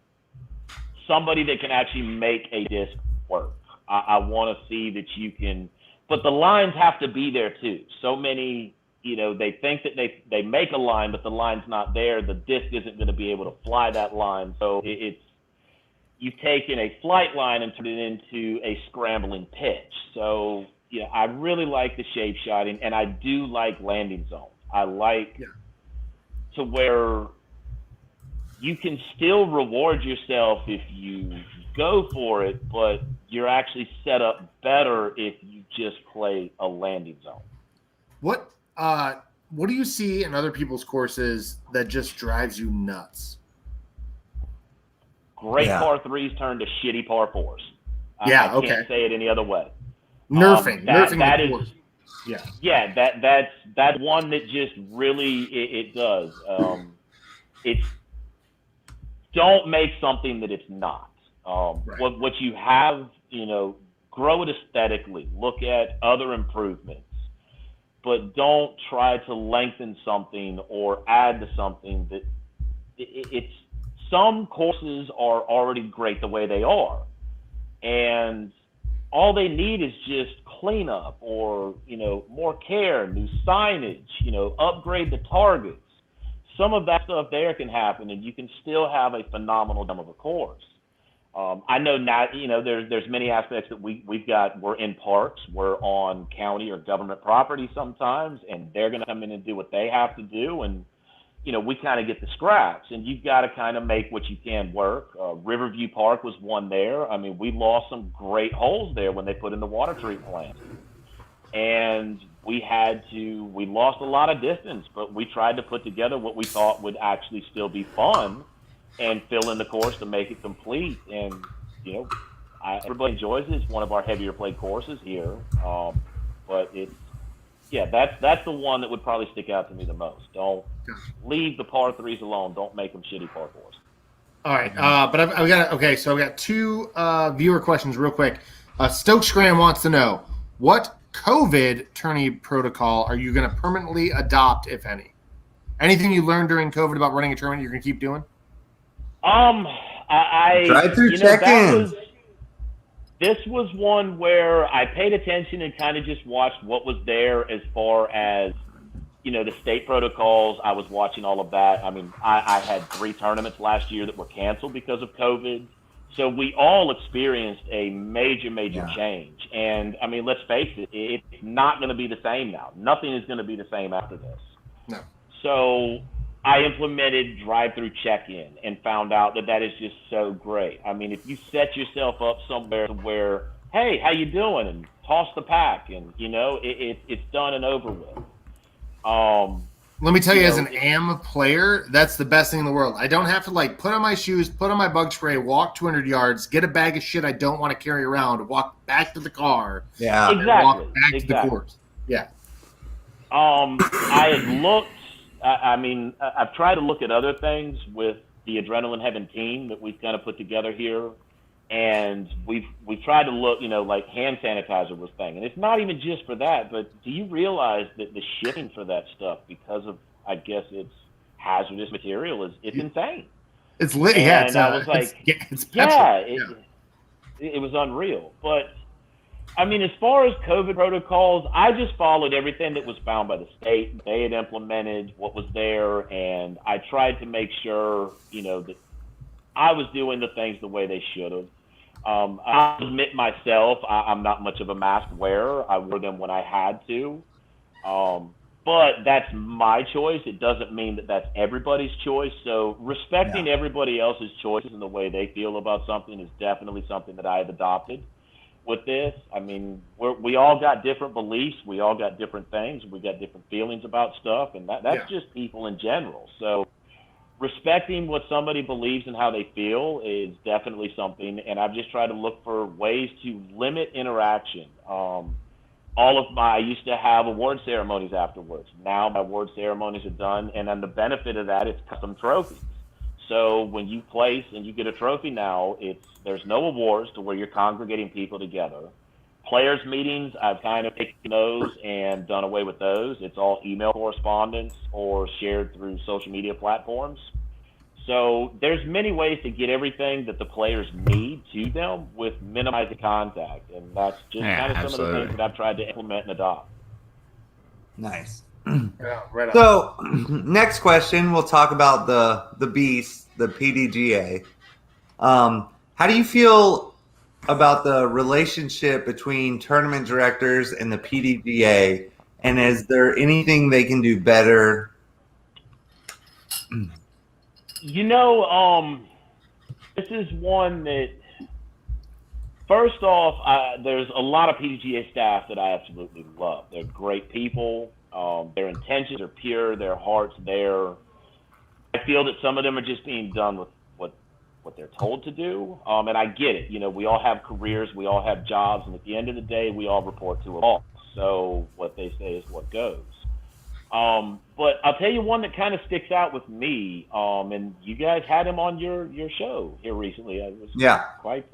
somebody that can actually make a disc work. I want to see that you can, but the lines have to be there too. So many, they think that they make a line, but the line's not there. The disc isn't going to be able to fly that line. So you've taken a flight line and turned it into a scrambling pitch. So, I really like the shape shotting, and I do like landing zones. I like to where you can still reward yourself if you go for it, but you're actually set up better if you just play a landing zone. What do you see in other people's courses that just drives you nuts? Great par threes turn to shitty par fours. I can't say it any other way. Nerfing that the is, course. That's one that just really it does. It's don't make something that it's not. What you have, grow it aesthetically. Look at other improvements, but don't try to lengthen something or add to something that it's. Some courses are already great the way they are, and all they need is just cleanup or, more care, new signage, upgrade the targets. Some of that stuff there can happen, and you can still have a phenomenal time of a course. I know now, there's many aspects that we're in parks, we're on county or government property sometimes, and they're going to come in and do what they have to do, and we kind of get the scraps, and you've got to kind of make what you can work. Riverview Park was one there. I mean, we lost some great holes there when they put in the water treatment plant. And we lost a lot of distance, but we tried to put together what we thought would actually still be fun and fill in the course to make it complete. And, everybody enjoys it. It's one of our heavier played courses here. But that's the one that would probably stick out to me the most. Don't leave the par threes alone. Don't make them shitty par fours. All right, but I've got two viewer questions real quick. Stoke Scram wants to know, what COVID tourney protocol are you going to permanently adopt, if any? Anything you learned during COVID about running a tournament you're going to keep doing? Drive-through check-ins. This was one where I paid attention and kind of just watched what was there as far as, the state protocols. I was watching all of that. I mean, I had 3 tournaments last year that were canceled because of COVID. So we all experienced a major change. And, I mean, let's face it, it's not going to be the same now. Nothing is going to be the same after this. No. So I implemented drive-through check-in and found out that is just so great. I mean, if you set yourself up somewhere where, hey, how you doing? And toss the pack, and, it's done and over with. Let me tell you, as an AM player, that's the best thing in the world. I don't have to put on my shoes, put on my bug spray, walk 200 yards, get a bag of shit I don't want to carry around, walk back to the car, exactly, walk back to the course. Yeah. I had looked. I've tried to look at other things with the Adrenaline Heaven team that we've kind of put together here, and we've tried to look, like hand sanitizer was thing, and it's not even just for that. But do you realize that the shipping for that stuff, because of, I guess, it's hazardous material, it's insane. It's lit. And I was like, it was unreal. But I mean, as far as COVID protocols, I just followed everything that was found by the state. They had implemented what was there, and I tried to make sure, that I was doing the things the way they should have. I'll admit myself, I'm not much of a mask wearer. I wore them when I had to. But that's my choice. It doesn't mean that that's everybody's choice. So respecting everybody else's choices and the way they feel about something is definitely something that I have adopted with this. I mean, we all got different beliefs. We all got different things. We got different feelings about stuff, and that's just people in general. So respecting what somebody believes and how they feel is definitely something, and I've just tried to look for ways to limit interaction. I used to have award ceremonies afterwards. Now my award ceremonies are done, and then the benefit of that is custom trophies. So when you place and you get a trophy now, there's no awards to where you're congregating people together. Players meetings, I've kind of taken those and done away with those. It's all email correspondence or shared through social media platforms. So there's many ways to get everything that the players need to them with minimizing contact. And that's just kind of some of the things that I've tried to implement and adopt. Nice. Right on. So next question, we'll talk about the beast, the PDGA. How do you feel about the relationship between tournament directors and the PDGA, and is there anything they can do better This is one that, first off, there's a lot of PDGA staff that I absolutely love. They're great people. Their intentions are pure. Their heart's there. I feel that some of them are just being done with what they're told to do. And I get it. We all have careers. We all have jobs. And at the end of the day, we all report to a boss. So what they say is what goes. But I'll tell you one that kind of sticks out with me. And you guys had him on your show here recently. It was quite,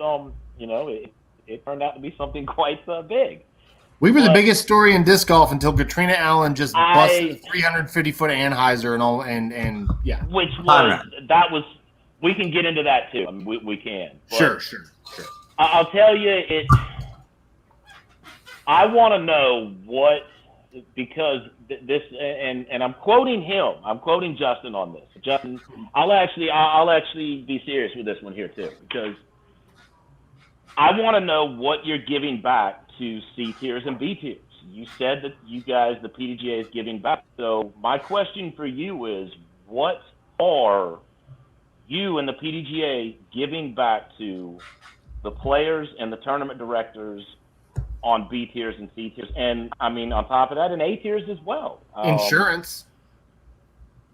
it turned out to be something quite big. We were the biggest story in disc golf until Katrina Allen just busted a 350-foot Anheuser and yeah. Which was we can get into that too. I mean, we can. Sure. I'll tell you I want to know what, because this, and I'm quoting him. I'm quoting Justin on this. Justin, I'll actually be serious with this one here too, because I want to know what you're giving back to C tiers and B tiers. You said that you guys, the PDGA, is giving back. So my question for you is, what are you and the PDGA giving back to the players and the tournament directors on B tiers and C tiers? And I mean, on top of that, and A tiers as well. Insurance.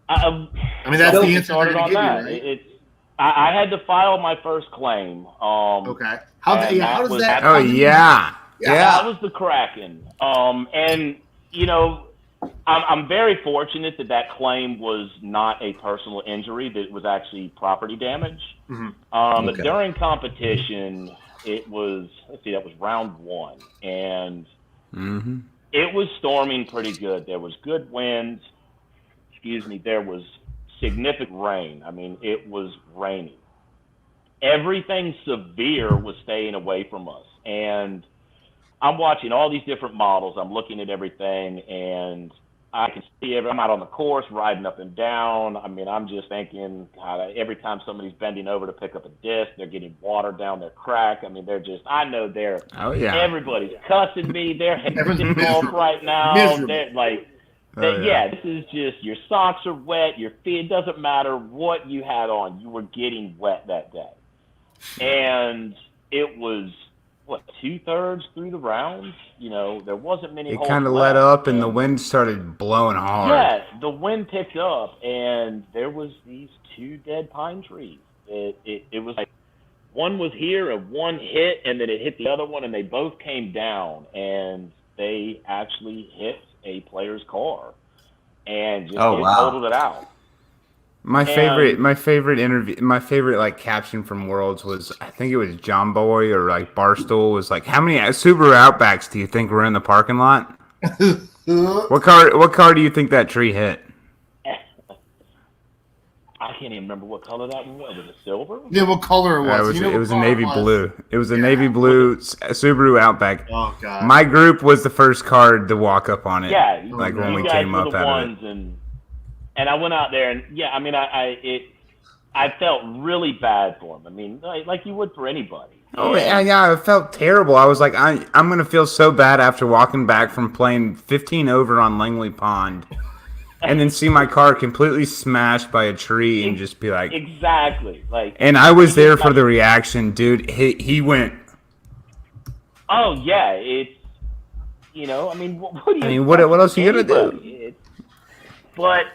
I mean, that's the answer started on that. Right? I had to file my first claim. Okay. How does that? Oh yeah. That was the Kraken. And I'm very fortunate that claim was not a personal injury; that it was actually property damage. Mm-hmm. During competition, it was that was round 1, and it was storming pretty good. There was good winds. There was significant rain. I mean, it was raining. Everything severe was staying away from us, and I'm watching all these different models. I'm looking at everything, and I can see I'm out on the course, riding up and down. I mean, I'm just thinking, God, every time somebody's bending over to pick up a disc, they're getting water down their crack. I mean, everybody's cussing me. They're hating golf right now. They're like, this is just, your socks are wet, your feet, it doesn't matter what you had on, you were getting wet that day. And it was, 2/3 through the rounds? There wasn't many holes. It kind of let up, and the wind started blowing hard. Yeah, the wind picked up, and there was these 2 dead pine trees. It was like one was here, and one hit, and then it hit the other one, and they both came down, and they actually hit a player's car, and just totaled it out. My favorite like caption from Worlds was, I think it was John Boy or like Barstool was like, how many Subaru Outbacks do you think were in the parking lot? What car do you think that tree hit? I can't even remember what color that one was. Was it silver? Yeah, what color it was? It was a navy blue. It was a navy blue Subaru Outback. Oh God! My group was the first car to walk up on it. Yeah, like when we guys came were up the out ones, of it. And I went out there, and I mean, I felt really bad for him. I mean, like you would for anybody. Oh yeah, I felt terrible. I was like, I'm gonna feel so bad after walking back from playing 15 over on Langley Pond, and then see my car completely smashed by a tree and just be like, exactly, like. And I was there for the reaction, dude. He went. Oh yeah, it's I mean, what else are you gonna do? But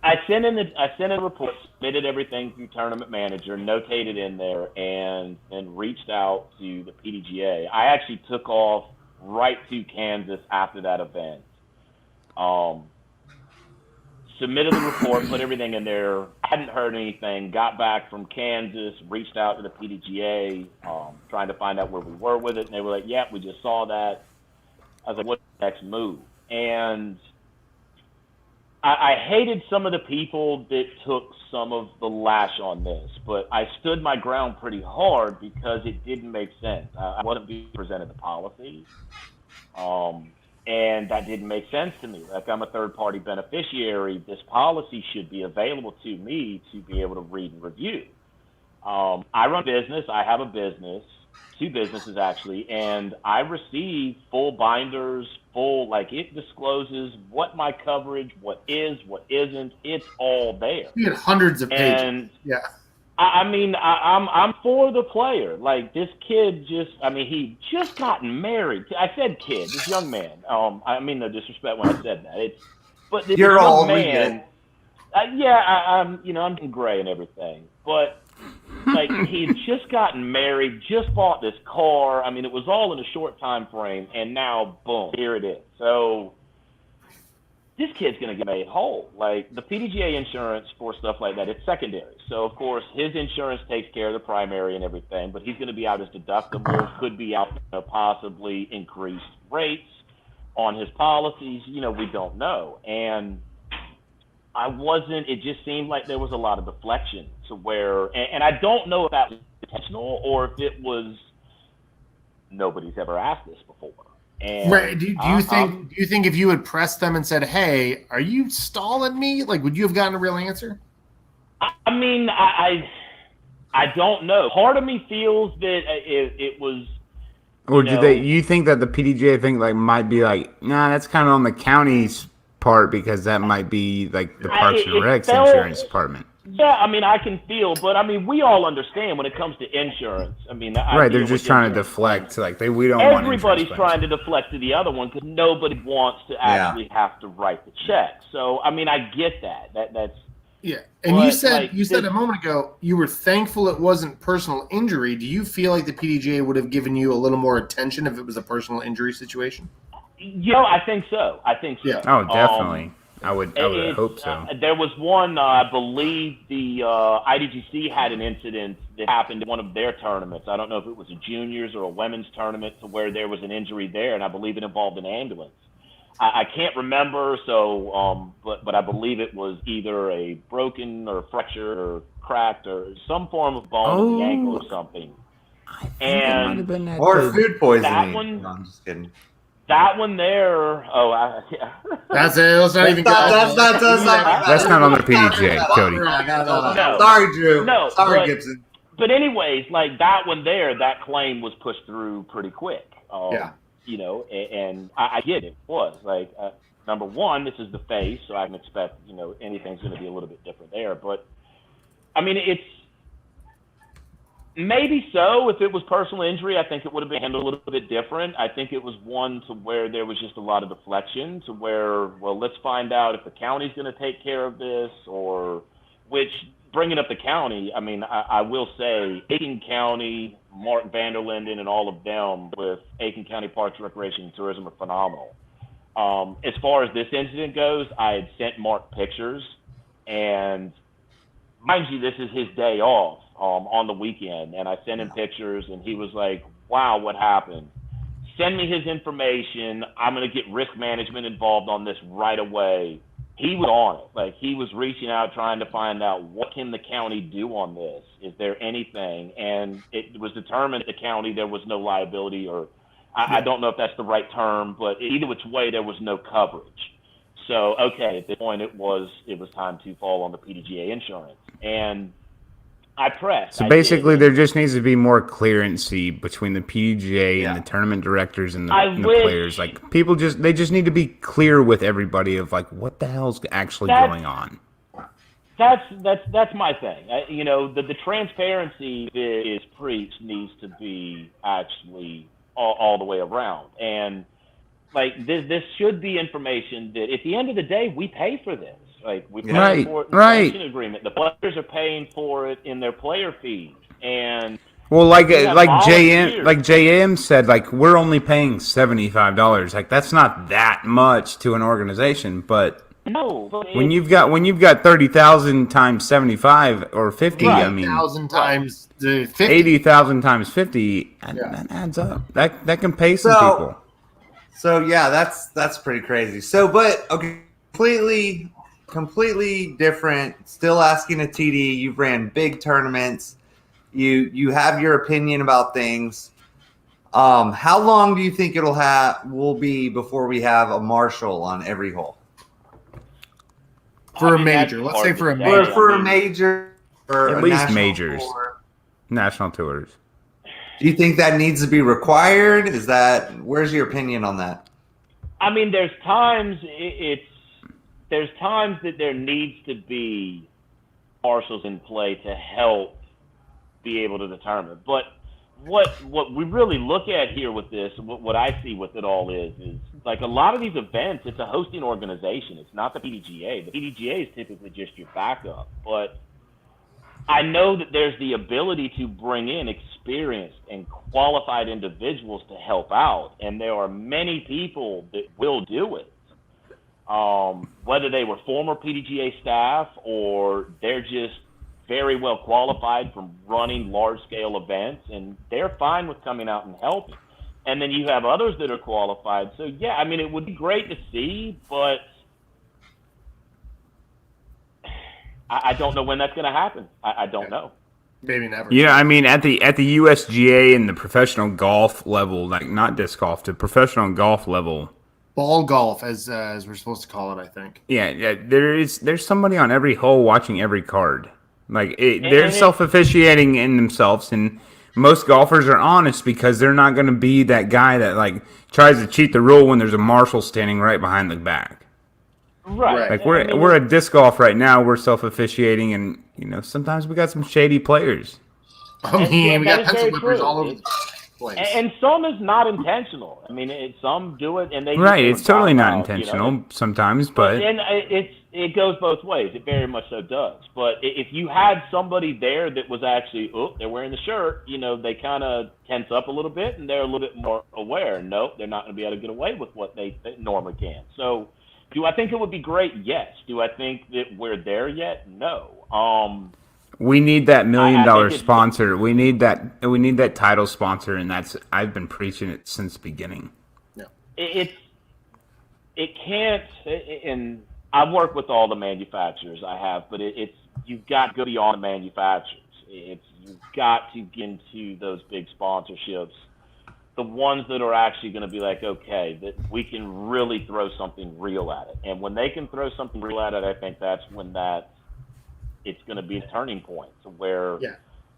I sent in a report, submitted everything through Tournament Manager, notated in there, and then reached out to the PDGA. I actually took off right to Kansas after that event. Submitted the report, put everything in there, hadn't heard anything, got back from Kansas, reached out to the PDGA, trying to find out where we were with it, and they were like, we just saw that. I was like, what's the next move? And I hated some of the people that took some of the lash on this, but I stood my ground pretty hard because it didn't make sense. I wasn't being presented the policy, and that didn't make sense to me. Like, I'm a third-party beneficiary. This policy should be available to me to be able to read and review. I run a business. I have a business. two businesses actually, and I receive full binders, full, like, it discloses what my coverage, what is, what isn't. It's all there. You had hundreds of pages. And Yeah. I mean, I'm for the player. Like, this kid he just gotten married. I said kid, this young man. I mean no disrespect when I said that. But this You're young old, we man, get I'm getting gray and everything. But like, he had just gotten married, just bought this car. I mean, it was all in a short time frame, and now boom, here it is. So this kid's going to get made whole. Like, the PDGA insurance for stuff like that, it's secondary. So, of course, his insurance takes care of the primary and everything, but he's going to be out his deductibles, could be out possibly increased rates on his policies. We don't know. And it just seemed like there was a lot of deflection to where, and I don't know if that was intentional or if it was nobody's ever asked this before. And Right. Do you think if you had pressed them and said, "Hey, are you stalling me?" Like, would you have gotten a real answer? I mean, I don't know. Part of me feels that it was. Or you think that the PDGA thing might be nah, that's kind of on the county's part because that might be like the Parks and Recs insurance department. Yeah, I mean, I can feel, but I mean, we all understand when it comes to insurance. I mean, right? They're just trying to deflect. We don't want. Everybody's trying to deflect to the other one because nobody wants to actually have to write the check. So, I mean, I get that. That's. Yeah, and you said a moment ago you were thankful it wasn't personal injury. Do you feel like the PDGA would have given you a little more attention if it was a personal injury situation? I think so. Yeah. Oh, definitely. I would hope so. There was one, I believe the IDGC had an incident that happened in one of their tournaments. I don't know if it was a juniors or a women's tournament to where there was an injury there, and I believe it involved an ambulance. I can't remember, but I believe it was either a broken or fractured or cracked or some form of bone in the ankle or something. Or food poisoning. That one, no, I'm just kidding. That one there. That's it. That's not on the PDGA, Cody. No. Sorry, Drew. No, sorry, Gibson. But anyways, like that one there, that claim was pushed through pretty quick. And I get it. Was like number one, this is the face, so I can expect anything's going to be a little bit different there. But I mean, it's. Maybe so. If it was personal injury, I think it would have been handled a little bit different. I think it was one to where there was just a lot of deflection to where, well, let's find out if the county's going to take care of this bringing up the county, I mean, I will say Aiken County, Mark Vanderlinden, and all of them with Aiken County Parks, Recreation, and Tourism are phenomenal. As far as this incident goes, I had sent Mark pictures, and mind you, this is his day off. On the weekend, and I sent him pictures, and he was like, wow, what happened? Send me his information. I'm going to get risk management involved on this right away. He was on it. Like, he was reaching out, trying to find out what can the county do on this? Is there anything? And it was determined at the county there was no liability, or I don't know if that's the right term, but either which way, there was no coverage. So, okay, at this point, it was time to fall on the PDGA insurance. And I pressed. So basically, there just needs to be more clearancy between the PDGA and the tournament directors and the players. Like, people they just need to be clear with everybody of like what the hell's actually going on. That's my thing. The transparency is preached needs to be actually all the way around. And like this should be information that at the end of the day we pay for this. Like we pay for it in the sanction agreement. The players are paying for it in their player fees, and well, like JM said, like we're only paying $75. Like that's not that much to an organization, but no. When you've got 30,000 times 75 or 50, I mean 80,000 times 50. 80,000 times 50, that adds up. That can pay some people. So yeah, that's pretty crazy. So, but okay, completely different. Still asking a TD. You've ran big tournaments. You have your opinion about things. How long do you think will be before we have a marshal on every hole? For a major, let's say for a major. For a major, at least majors, national tours. Do you think that needs to be required? Where's your opinion on that? I mean, there's times that there needs to be marshals in play to help be able to determine. But what we really look at here with this, what I see with it all is like a lot of these events, it's a hosting organization. It's not the PDGA. The PDGA is typically just your backup. But I know that there's the ability to bring in experienced and qualified individuals to help out, and there are many people that will do it. Whether they were former PDGA staff or they're just very well qualified from running large-scale events, and they're fine with coming out and helping. And then you have others that are qualified. So, yeah, I mean, it would be great to see, but I don't know when that's going to happen. I don't know. Maybe never. Yeah, I mean, at the USGA and the professional golf level, like not disc golf, the professional golf level, ball golf, as we're supposed to call it, I think. Yeah. There's somebody on every hole watching every card. Like they're self-officiating in themselves, and most golfers are honest because they're not going to be that guy that like tries to cheat the rule when there's a marshal standing right behind the back. Right. Like we're at disc golf right now. We're self-officiating, and sometimes we got some shady players. I mean, we got pencil whippers all over the place. And some is not intentional. I mean, some do it, and they right. It's totally not intentional sometimes, but and it goes both ways. It very much so does. But if you had somebody there that was actually, they're wearing the shirt, they kind of tense up a little bit, and they're a little bit more aware. Nope, they're not going to be able to get away with what they normally can. So, do I think it would be great? Yes. Do I think that we're there yet? No. We need that $1 million sponsor. We need that title sponsor, and I've been preaching it since the beginning. Yeah. It can't, and I've worked with all the manufacturers I have, but you've got to go beyond the manufacturers. You've got to get into those big sponsorships, the ones that are actually going to be like, okay, that we can really throw something real at it. And when they can throw something real at it, I think that's when it's going to be a turning point to where,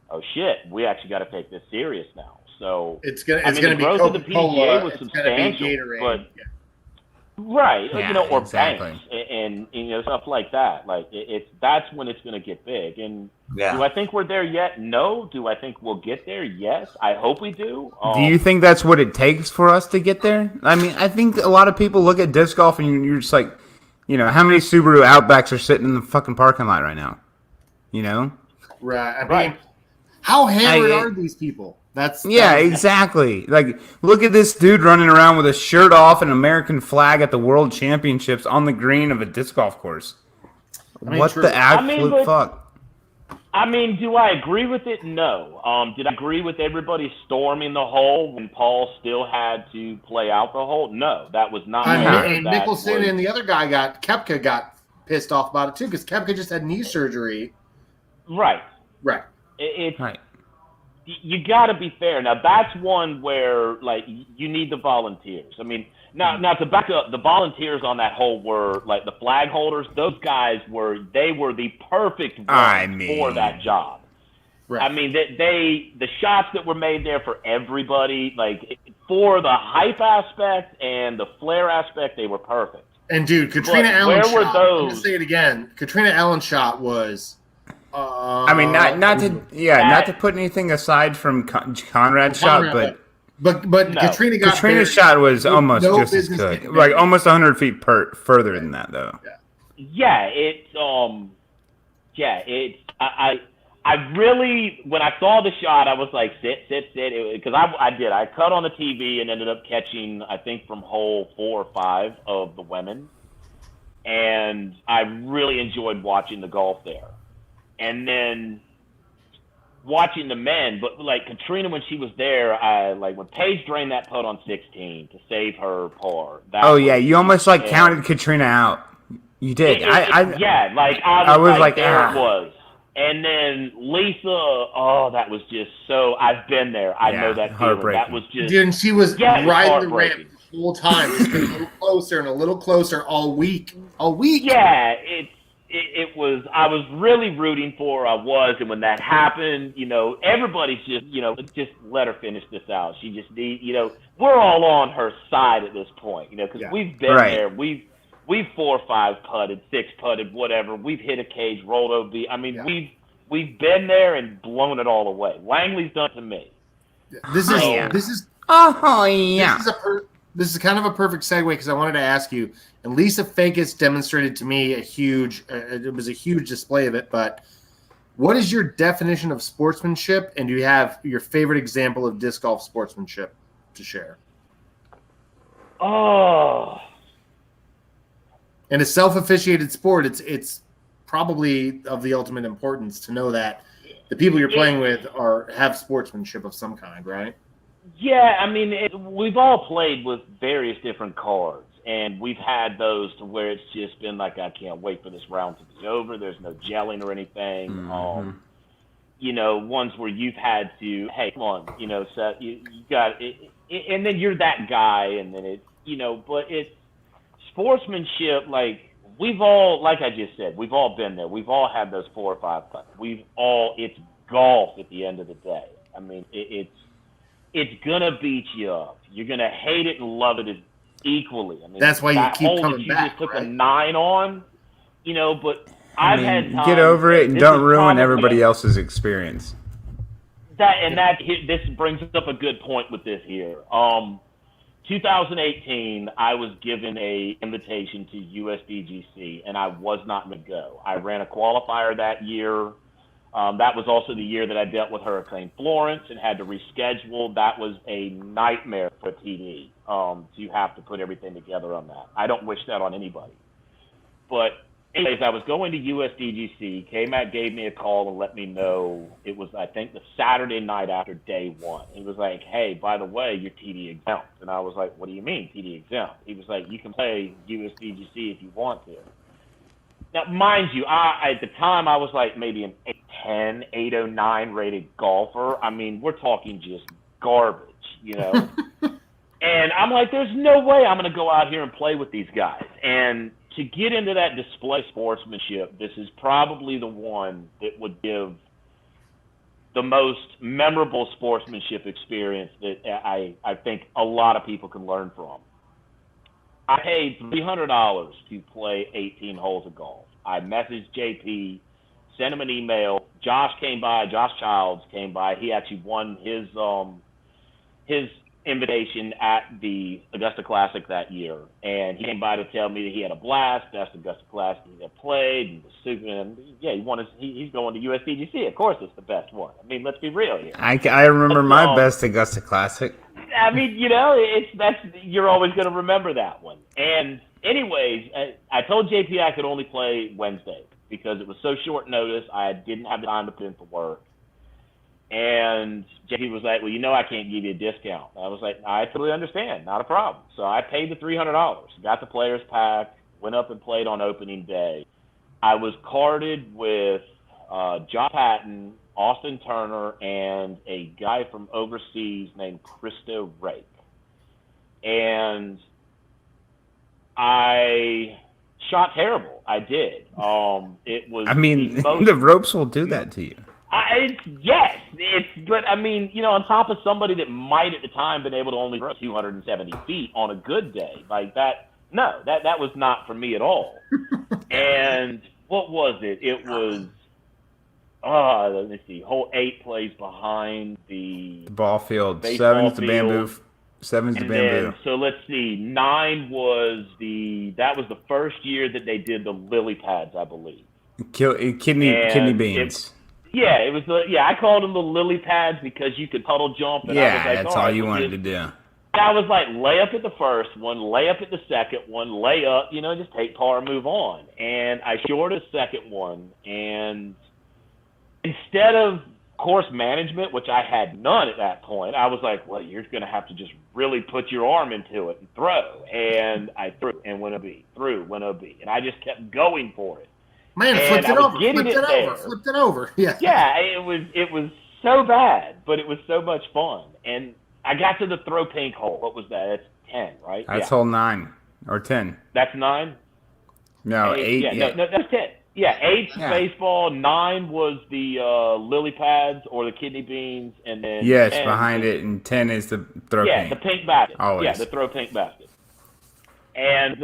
oh shit, we actually got to take this serious now. So it's going to be growth of the Coca-Cola, PDGA was it's substantial, going to be Gatorade. but right, or exactly. banks and stuff like that. Like that's when it's going to get big. And do I think we're there yet? No. Do I think we'll get there? Yes. I hope we do. Do you think that's what it takes for us to get there? I mean, I think a lot of people look at disc golf and you're just like, how many Subaru Outbacks are sitting in the fucking parking lot right now? Right. I mean, how hammered are these people? Exactly. Like, look at this dude running around with a shirt off and American flag at the World Championships on the green of a disc golf course. The absolute fuck? I mean, do I agree with it? No. Did I agree with everybody storming the hole when Paul still had to play out the hole? No, that was not. And Nicholson and the other guy Koepka got pissed off about it too because Koepka just had knee surgery. Right. It's right. You got to be fair. Now, that's one where, like, you need the volunteers. I mean, now to back up, the volunteers on that hole were, like, the flag holders. Those guys were the perfect ones for that job. Right. I mean, the shots that were made there for everybody, like, for the hype aspect and the flair aspect, they were perfect. And, dude, Katrina Allen's shot, I'm going to say it again, Katrina Allen's shot was... I mean, not to put anything aside from Conrad's shot, but no. Katrina's shot was almost just as good, like almost 100 feet further than that, though. I really, when I saw the shot, I was like, sit, because I cut on the TV and ended up catching, I think, from hole 4 or 5 of the women, and I really enjoyed watching the golf there. And then watching the men, but like Katrina when she was there, when Paige drained that putt on 16 to save her par. You almost counted Katrina out. You did. I was like, there it was. And then Lisa, that was just so. I've been there. I know that feeling. That was just. Dude, and she was riding the ramp the whole time. It's been a little closer and a little closer all week. Yeah, it was, I was really rooting for her. I was, and when that happened, everybody's just let her finish this out. She just we're all on her side at this point, because we've been there. We've 4 or 5 putted, 6 putted, whatever. We've hit a cage, rolled OB. I mean, we've been there and blown it all away. Langley's done it to me. This is kind of a perfect segue because I wanted to ask you, and Lisa Fakis demonstrated to me it was a huge display of it, but what is your definition of sportsmanship, and do you have your favorite example of disc golf sportsmanship to share? Oh. In a self-officiated sport, it's probably of the ultimate importance to know that the people you're playing with have sportsmanship of some kind, right? Yeah, I mean, we've all played with various different cards, and we've had those to where it's just been like, I can't wait for this round to be over. There's no gelling or anything. Ones where you've had to, hey, come on, Seth, you got it, and then you're that guy, and then but it's sportsmanship. Like we've all, like I just said, we've all been there. We've all had those 4 or 5 putts. It's golf at the end of the day. I mean, it's gonna beat you up. You're gonna hate it and love it equally. I mean, that's why you keep coming you back. Just took right? a 9 on, but I've had times, get over it and don't ruin everybody else's experience. This brings up a good point with this here. 2018, I was given a invitation to USDGC, and I was not going to go. I ran a qualifier that year. That was also the year that I dealt with Hurricane Florence and had to reschedule. That was a nightmare for TD to have to put everything together on that. I don't wish that on anybody. But anyways, I was going to USDGC. K-Mac gave me a call and let me know. It was, I think, the Saturday night after day 1. He was like, hey, by the way, you're TD exempt. And I was like, what do you mean TD exempt? He was like, you can play USDGC if you want to. Now, mind you, at the time, I was like maybe an 810, 809 rated golfer. I mean, we're talking just garbage, And I'm like, there's no way I'm going to go out here and play with these guys. And to get into that display sportsmanship, this is probably the one that would give the most memorable sportsmanship experience that I think a lot of people can learn from. I paid $300 to play 18 holes of golf. I messaged JP, sent him an email. Josh Childs came by. He actually won his invitation at the Augusta Classic that year. And he came by to tell me that he had a blast, best Augusta Classic he had played, and was super. And he's going to USDGC. Of course, it's the best one. I mean, let's be real here. I remember my best Augusta Classic. I mean, you're always going to remember that one. And anyways, I told JP I could only play Wednesday because it was so short notice. I didn't have the time to put in for work. And JP was like, well, I can't give you a discount. I was like, I totally understand. Not a problem. So I paid the $300, got the players pack, went up and played on opening day. I was carded with John Patton, Austin Turner, and a guy from overseas named Christo Rake. And I shot terrible. I did. It was. I mean, the ropes will do that to you. But I mean, on top of somebody that might at the time been able to only throw 270 feet on a good day, like that. No, that was not for me at all. And what was it? It was. Let me see. Hole 8 plays behind the ball field. Seven's the bamboo. Seven's the bamboo. So let's see. 9 was that was the first year that they did the lily pads, I believe. Kidney beans. It was I called them the lily pads because you could puddle jump. And I was like, that's all you wanted to do. I was like, lay up at the first one, lay up at the second one, lay up, just take par and move on. And I shorted the second one, and instead of course management, which I had none at that point, I was like, well, you're going to have to just really put your arm into it and throw. And I threw and went OB. And I just kept going for it. Man, flipped it over. Yeah. Yeah, it was so bad, but it was so much fun. And I got to the throw pink hole. What was that? That's 10, right? That's hole 9 or 10. That's 9? No, 8. No, that's 10. Yeah, 8's baseball, 9 was the lily pads or the kidney beans, and then Yes, 10 behind is, it, and 10 is the throw yeah, paint. the pink basket. Always. Yeah, the throw pink basket. And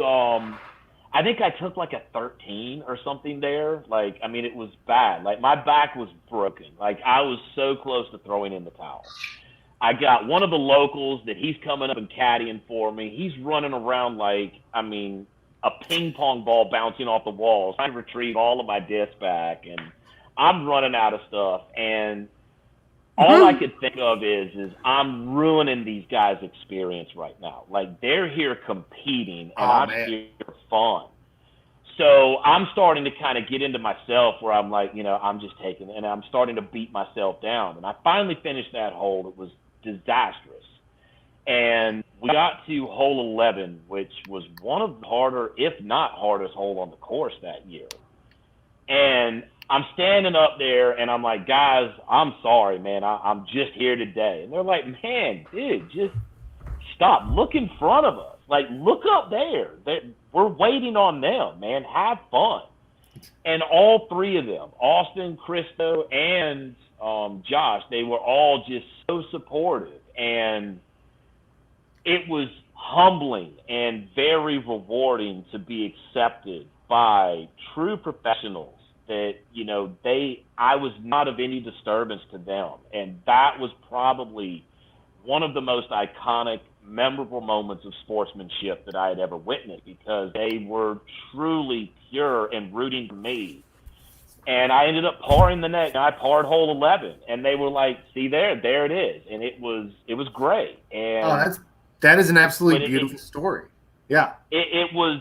I think I took like a 13 or something there. Like, I mean, it was bad. Like, my back was broken. Like, I was so close to throwing in the towel. I got one of the locals that he's coming up and caddying for me. He's running around like, I mean, a ping pong ball bouncing off the walls, trying to retrieve all of my discs back. And I'm running out of stuff. And all I could think of is I'm ruining these guys' experience right now. Like, they're here competing, and I'm here for fun. So I'm starting to kind of get into myself where I'm like, you know, I'm just taking it, and I'm starting to beat myself down. And I finally finished that hole. It was disastrous. And we got to hole 11, which was one of the harder, if not hardest hole on the course that year. And I'm standing up there, and I'm like, guys, I'm sorry, man. I'm just here today. And they're like, man, dude, just stop. Look in front of us. Like, look up there. We're waiting on them, man. Have fun. And all three of them, Austin, Christo, and Josh, they were all just so supportive. And it was humbling and very rewarding to be accepted by true professionals that, you know, I was not of any disturbance to them. And that was probably one of the most iconic, memorable moments of sportsmanship that I had ever witnessed, because they were truly pure and rooting for me. And I ended up parring the next. I parred hole 11, and they were like, "See there it is," and it was great. And that is an absolutely beautiful story. Yeah, it was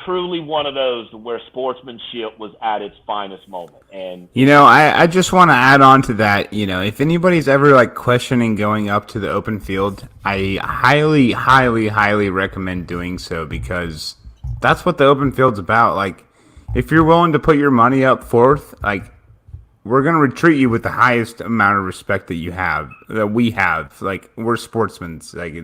truly one of those where sportsmanship was at its finest moment. And you know, I just want to add on to that. You know, if anybody's ever like questioning going up to the open field, I highly, highly, highly recommend doing so, because that's what the open field's about. Like, if you're willing to put your money up fourth, like, we're gonna treat you with the highest amount of respect that we have. Like, we're sportsmen. Like,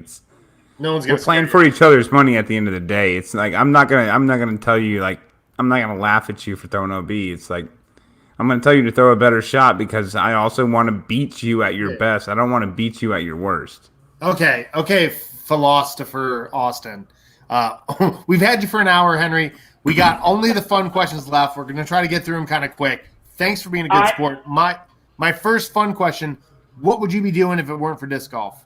we're playing for each other's money at the end of the day. It's like I'm not gonna tell you, like, I'm not gonna laugh at you for throwing OB. It's like I'm gonna tell you to throw a better shot, because I also want to beat you at your best. I don't want to beat you at your worst. Okay, philosopher Austin. We've had you for an hour, Henry. We got only the fun questions left. We're gonna try to get through them kind of quick. Thanks for being a good sport. My first fun question: what would you be doing if it weren't for disc golf?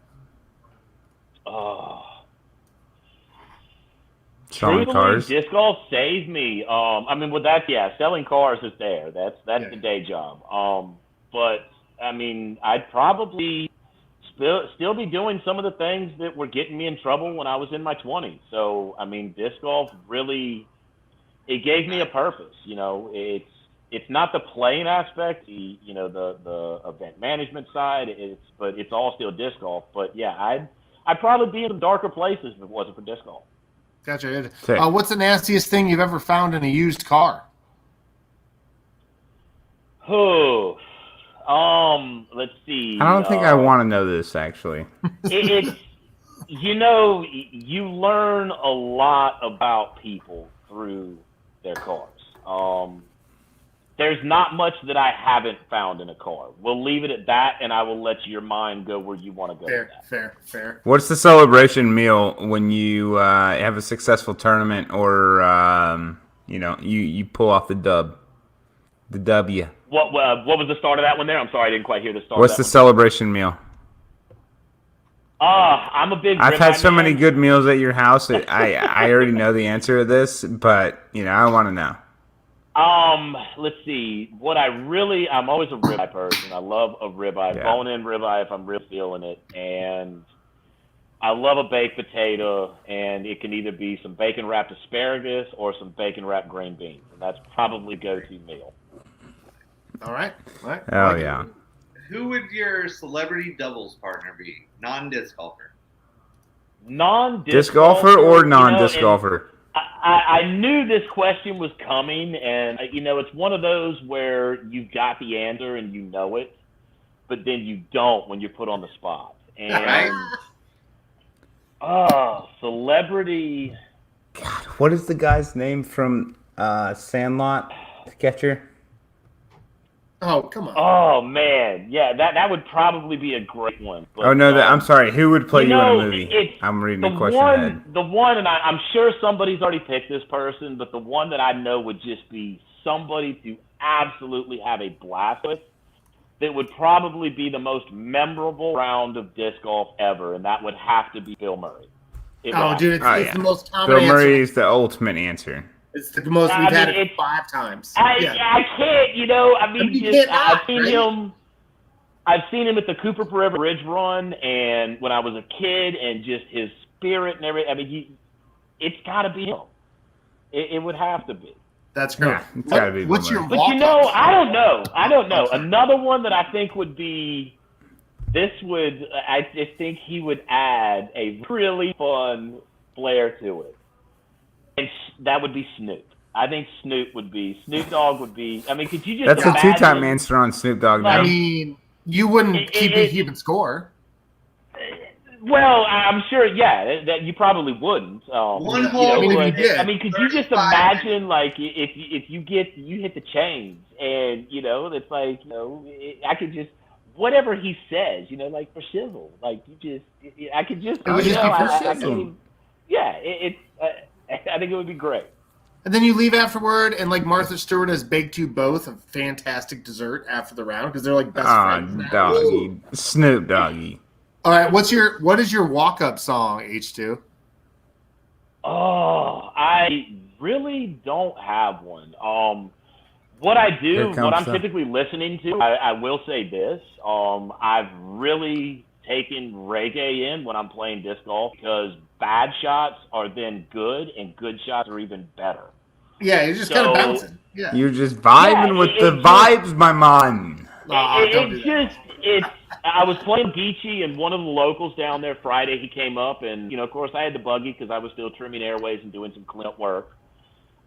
Selling cars. Disc golf saved me. I mean, with that, yeah, selling cars is there. That's the day job. But I mean, I'd probably still be doing some of the things that were getting me in trouble when I was in my 20s. So I mean, disc golf really, it gave me a purpose. You know, it's not the playing aspect, the event management side. But it's all still disc golf. But yeah, I'd probably be in some darker places if it wasn't for disc golf. Gotcha. What's the nastiest thing you've ever found in a used car? Oh, let's see. I don't think I want to know this, actually. It's you learn a lot about people through their cars. There's not much that I haven't found in a car. We'll leave it at that, and I will let your mind go where you want to go with that. Fair. What's the celebration meal when you have a successful tournament, or you pull off the dub, the W? What was the start of that one there? I'm sorry, I didn't quite hear the start. What's the celebration meal? I'm a big. I've had so many good meals at your house that I already know the answer to this, but I want to know. Let's see. I'm always a ribeye person. I love a ribeye, bone-in ribeye if I'm really feeling it, and I love a baked potato, and it can either be some bacon-wrapped asparagus or some bacon-wrapped green beans, and that's probably go-to meal. All right. Oh, yeah. Who would your celebrity doubles partner be? Non-disc golfer. Non-disc golfer or non-disc golfer? I knew this question was coming, and it's one of those where you've got the answer and you know it, but then you don't when you're put on the spot. And celebrity. God, what is the guy's name from Sandlot? catcher. Oh, come on. Oh man, yeah, that would probably be a great one. But, Oh no, I'm sorry. Who would play you in a movie? I'm reading the question ahead. The one, and I'm sure somebody's already picked this person, but the one that I know would just be somebody to absolutely have a blast with. That would probably be the most memorable round of disc golf ever, and that would have to be Bill Murray. Dude, it's the most common Bill answer. Murray is the ultimate answer. It's the most we've had it 5 times. I can't, I've seen him. I've seen him at the Cooper Forever Ridge Run, and when I was a kid, and just his spirit and everything. I mean, it's got to be him. It would have to be. That's great. Yeah, it's gotta be What's your But walk-up? I don't know. Another one that I think would be. I just think he would add a really fun flair to it. And that would be Snoop. I think Snoop Dogg would be. I mean, could you just? That's a 2-time answer on Snoop Dogg. I mean, you wouldn't keep a human score. Well, I'm sure, yeah, that you probably wouldn't. One hole. I mean, could you just imagine, like, if you hit the chains, and it's like, I could just whatever he says, like for shizzle, like I could just. It would just be for shizzle. I think it would be great. And then you leave afterward, and like Martha Stewart has baked you both a fantastic dessert after the round because they're like best friends. Now. Doggy, Snoop Doggy. All right, what is your walk-up song, H2? Oh, I really don't have one. What I'm typically listening to, I will say this. I've really taken reggae in when I'm playing disc golf because bad shots are then good and good shots are even better. Yeah, you're just kind of bouncing. Yeah, you're just vibing with the vibes, my man. I was playing Geechee, and one of the locals down there Friday, he came up, and of course I had the buggy because I was still trimming airways and doing some cleanup work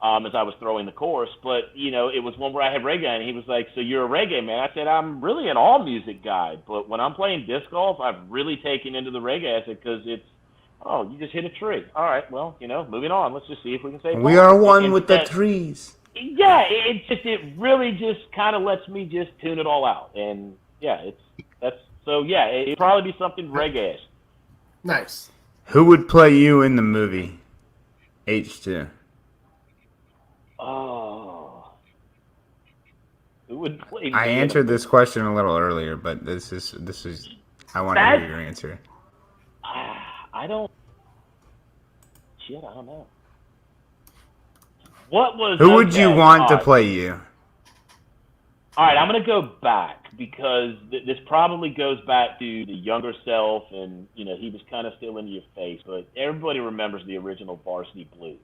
as I was throwing the course. But it was one where I had reggae, and he was like, "So you're a reggae man?" I said, "I'm really an all music guy, but when I'm playing disc golf, I've really taken into the reggae." I said, "Because it's you just hit a tree. All right, well, moving on. Let's just see if we can save. We are one with the trees." Yeah, it really just kind of lets me just tune it all out, and it'd probably be something reggae-ish. Nice. Who would play you in the movie? H2. Oh, who would play me? I answered this question a little earlier, but this is. I want to hear your answer. I don't know. Who would you want to play you? All right, I'm going to go back because this probably goes back to the younger self, and he was kind of still in your face. But everybody remembers the original Varsity Blues,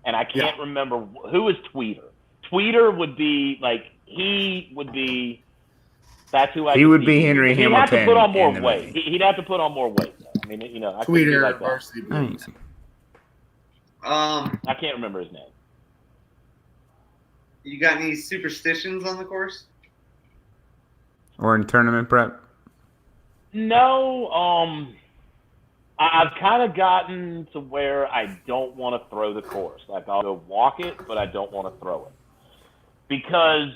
and I can't remember who was Tweeter. Tweeter would be like That's who I. He would be Henry Hamilton. He'd have to put on more weight. He'd have to put on more weight. Though. I mean, I Tweeter like Varsity Blues. I can't remember his name. You got any superstitions on the course? Or in tournament prep? No. I've kind of gotten to where I don't want to throw the course. Like, I'll go walk it, but I don't want to throw it. Because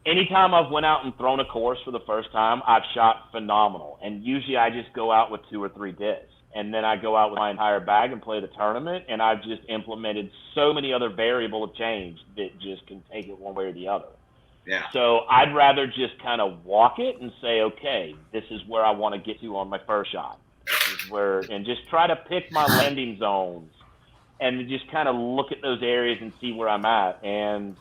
anytime I've went out and thrown a course for the first time, I've shot phenomenal. And usually I just go out with 2 or 3 discs. And then I go out with my entire bag and play the tournament, and I've just implemented so many other variable of change that just can take it one way or the other. Yeah. So I'd rather just kind of walk it and say, okay, this is where I want to get to on my first shot. This is where, and just try to pick my landing zones and just kind of look at those areas and see where I'm at. And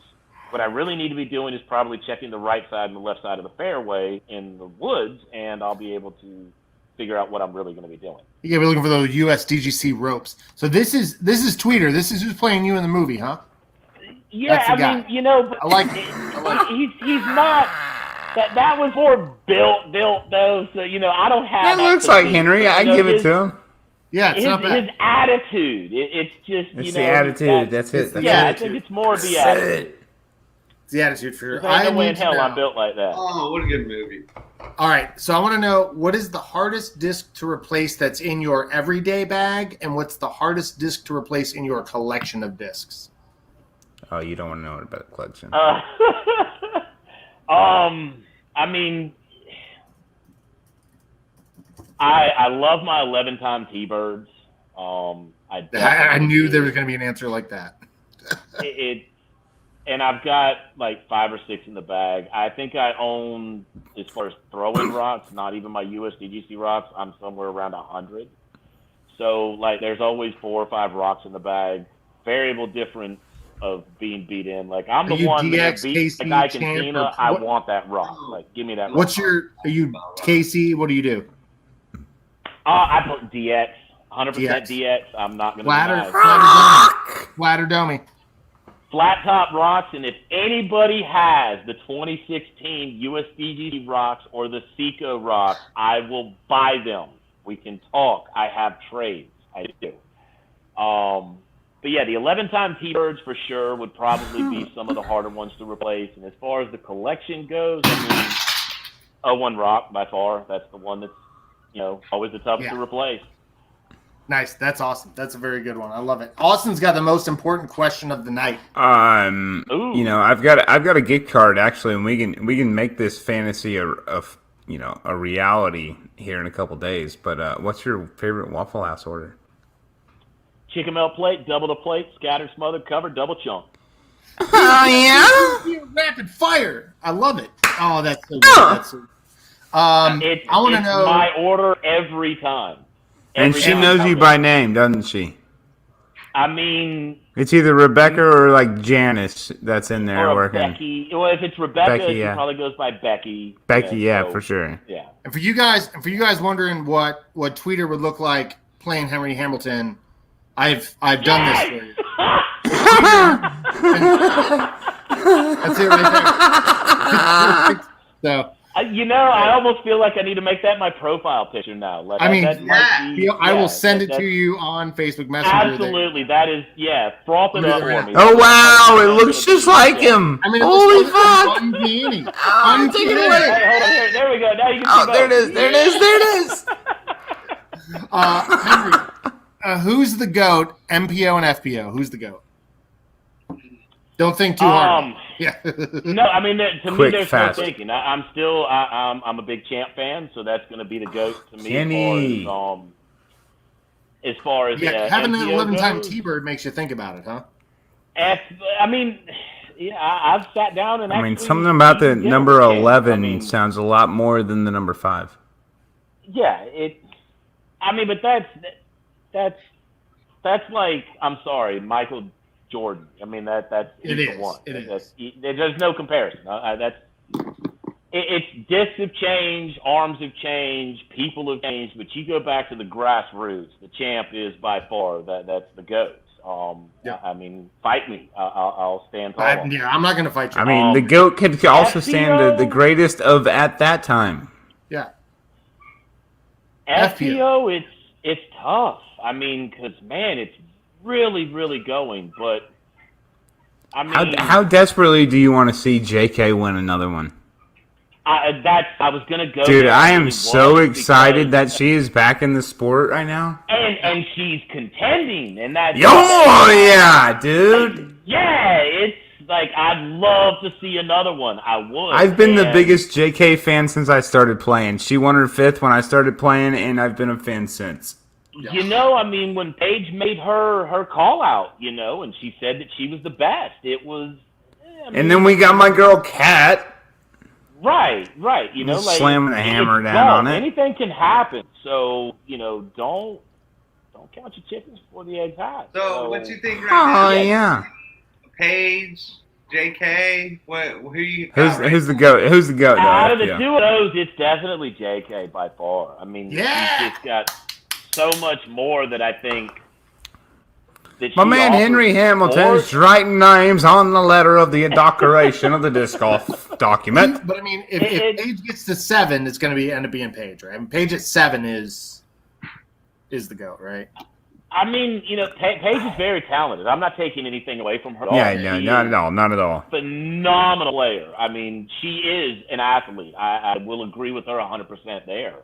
what I really need to be doing is probably checking the right side and the left side of the fairway in the woods, and I'll be able to figure out what I'm really going to be doing. You gotta be looking for those USDGC ropes. So this is Tweeter. This is who's playing you in the movie, huh? Yeah, I mean, but I like it. He's not. That was more built though. So I don't have. That looks like Henry. I give it to him. Yeah, it's not bad. His attitude. It's just it's the attitude. That's it. I think it's more of the attitude. It's the attitude for sure. There's no way in hell I'm built like that. Oh, what a good movie. All right, so I want to know, what is the hardest disc to replace that's in your everyday bag, and what's the hardest disc to replace in your collection of discs? Oh, you don't want to know about the collection. I mean, I love my 11-time T-Birds. I knew there was going to be an answer like that. And I've got like 5 or 6 in the bag. I think I own, as far as throwing rocks, not even my USDGC rocks, I'm somewhere around 100. So like, there's always 4 or 5 rocks in the bag. Variable difference of being beat in. Like, I'm the one that beat the guy Cantina. I want that rock. Like, give me that rock. Are you KC? What do you do? I put DX. 100% DX. I'm not going to flat or dummy. Flat top rocks, and if anybody has the 2016 USDGC rocks or the Seco rocks, I will buy them. We can talk. I have trades. I do. But yeah, the 11-time T-Birds for sure would probably be some of the harder ones to replace. And as far as the collection goes, I mean, 01 rock by far. That's the one that's, always the toughest to replace. Nice. That's awesome. That's a very good one. I love it. Austin's got the most important question of the night. I've got a gift card actually, and we can make this fantasy a reality here in a couple days. But what's your favorite Waffle House order? Chicken melt plate, double the plate, scattered, smothered, covered, double chunk. Oh yeah! Rapid fire. I love it. Oh, that's so good. That's so good. I want to know my order every time. And she knows you by name, doesn't she? I mean, it's either Rebecca or like Janice that's in there working. Becky. Well, if it's Rebecca, she probably goes by Becky. Becky, for sure. Yeah. And for you guys wondering what Tweeter would look like playing Henry Hamilton, I've done this for you. That's it right there. So. I almost feel like I need to make that my profile picture now. Like, I will send it to you on Facebook Messenger. Absolutely, that is, froth it up for me. Oh wow, it looks just like him. I mean, holy fuck! I'm taking it away. Hey, hold on here. There we go. Now you can see there it is. Henry, who's the GOAT? MPO and FPO. Who's the GOAT? Don't think too hard. Yeah. No, I mean, to me, there's no fast. thinking. I'm a big Champ fan, so that's going to be the GOAT to me. As far as having an 11-time goes. T-Bird makes you think about it, huh? I've sat down and something about the number 11 sounds a lot more than the number 5. Yeah, but that's like, I'm sorry, Michael Jordan. I mean, that's the one. It is. There's no comparison. It's discs have changed, arms have changed, people have changed, but you go back to the grassroots. The Champ is by far that's the GOAT. I mean, fight me. I'll stand tall. I'm not going to fight you. I mean, the GOAT could also stand the greatest of at that time. Yeah. FPO, it's tough. I mean, because man, it's really, really going. But I mean, how desperately do you want to see JK win another one? I was gonna go. Dude, I am so excited that she is back in the sport right now. And she's contending, and that's yeah, dude. Yeah, it's like I'd love to see another one. I would. I've been the biggest JK fan since I started playing. She won her 5th when I started playing, and I've been a fan since. I mean, when Paige made her call out, and she said that she was the best, it was. And then we got my girl Kat. Right. Slamming a hammer down on it. Anything can happen. So, don't count your chickens before the eggs hatch. So what you think right now? Oh, yeah. Paige, JK, who you? Who's the GOAT? Who's the GOAT? Out of the two of those, it's definitely JK by far. I mean, she's just got so much more that I think. My man Henry Hamilton's writing names on the letter of the inauguration of the disc golf document. But I mean, if Paige gets to 7, it's going to end up being Paige, right? I mean, Paige at 7 is the GOAT, right? I mean, Paige is very talented. I'm not taking anything away from her. Yeah, no, not at all. Phenomenal player. I mean, she is an athlete. I will agree with her 100% there.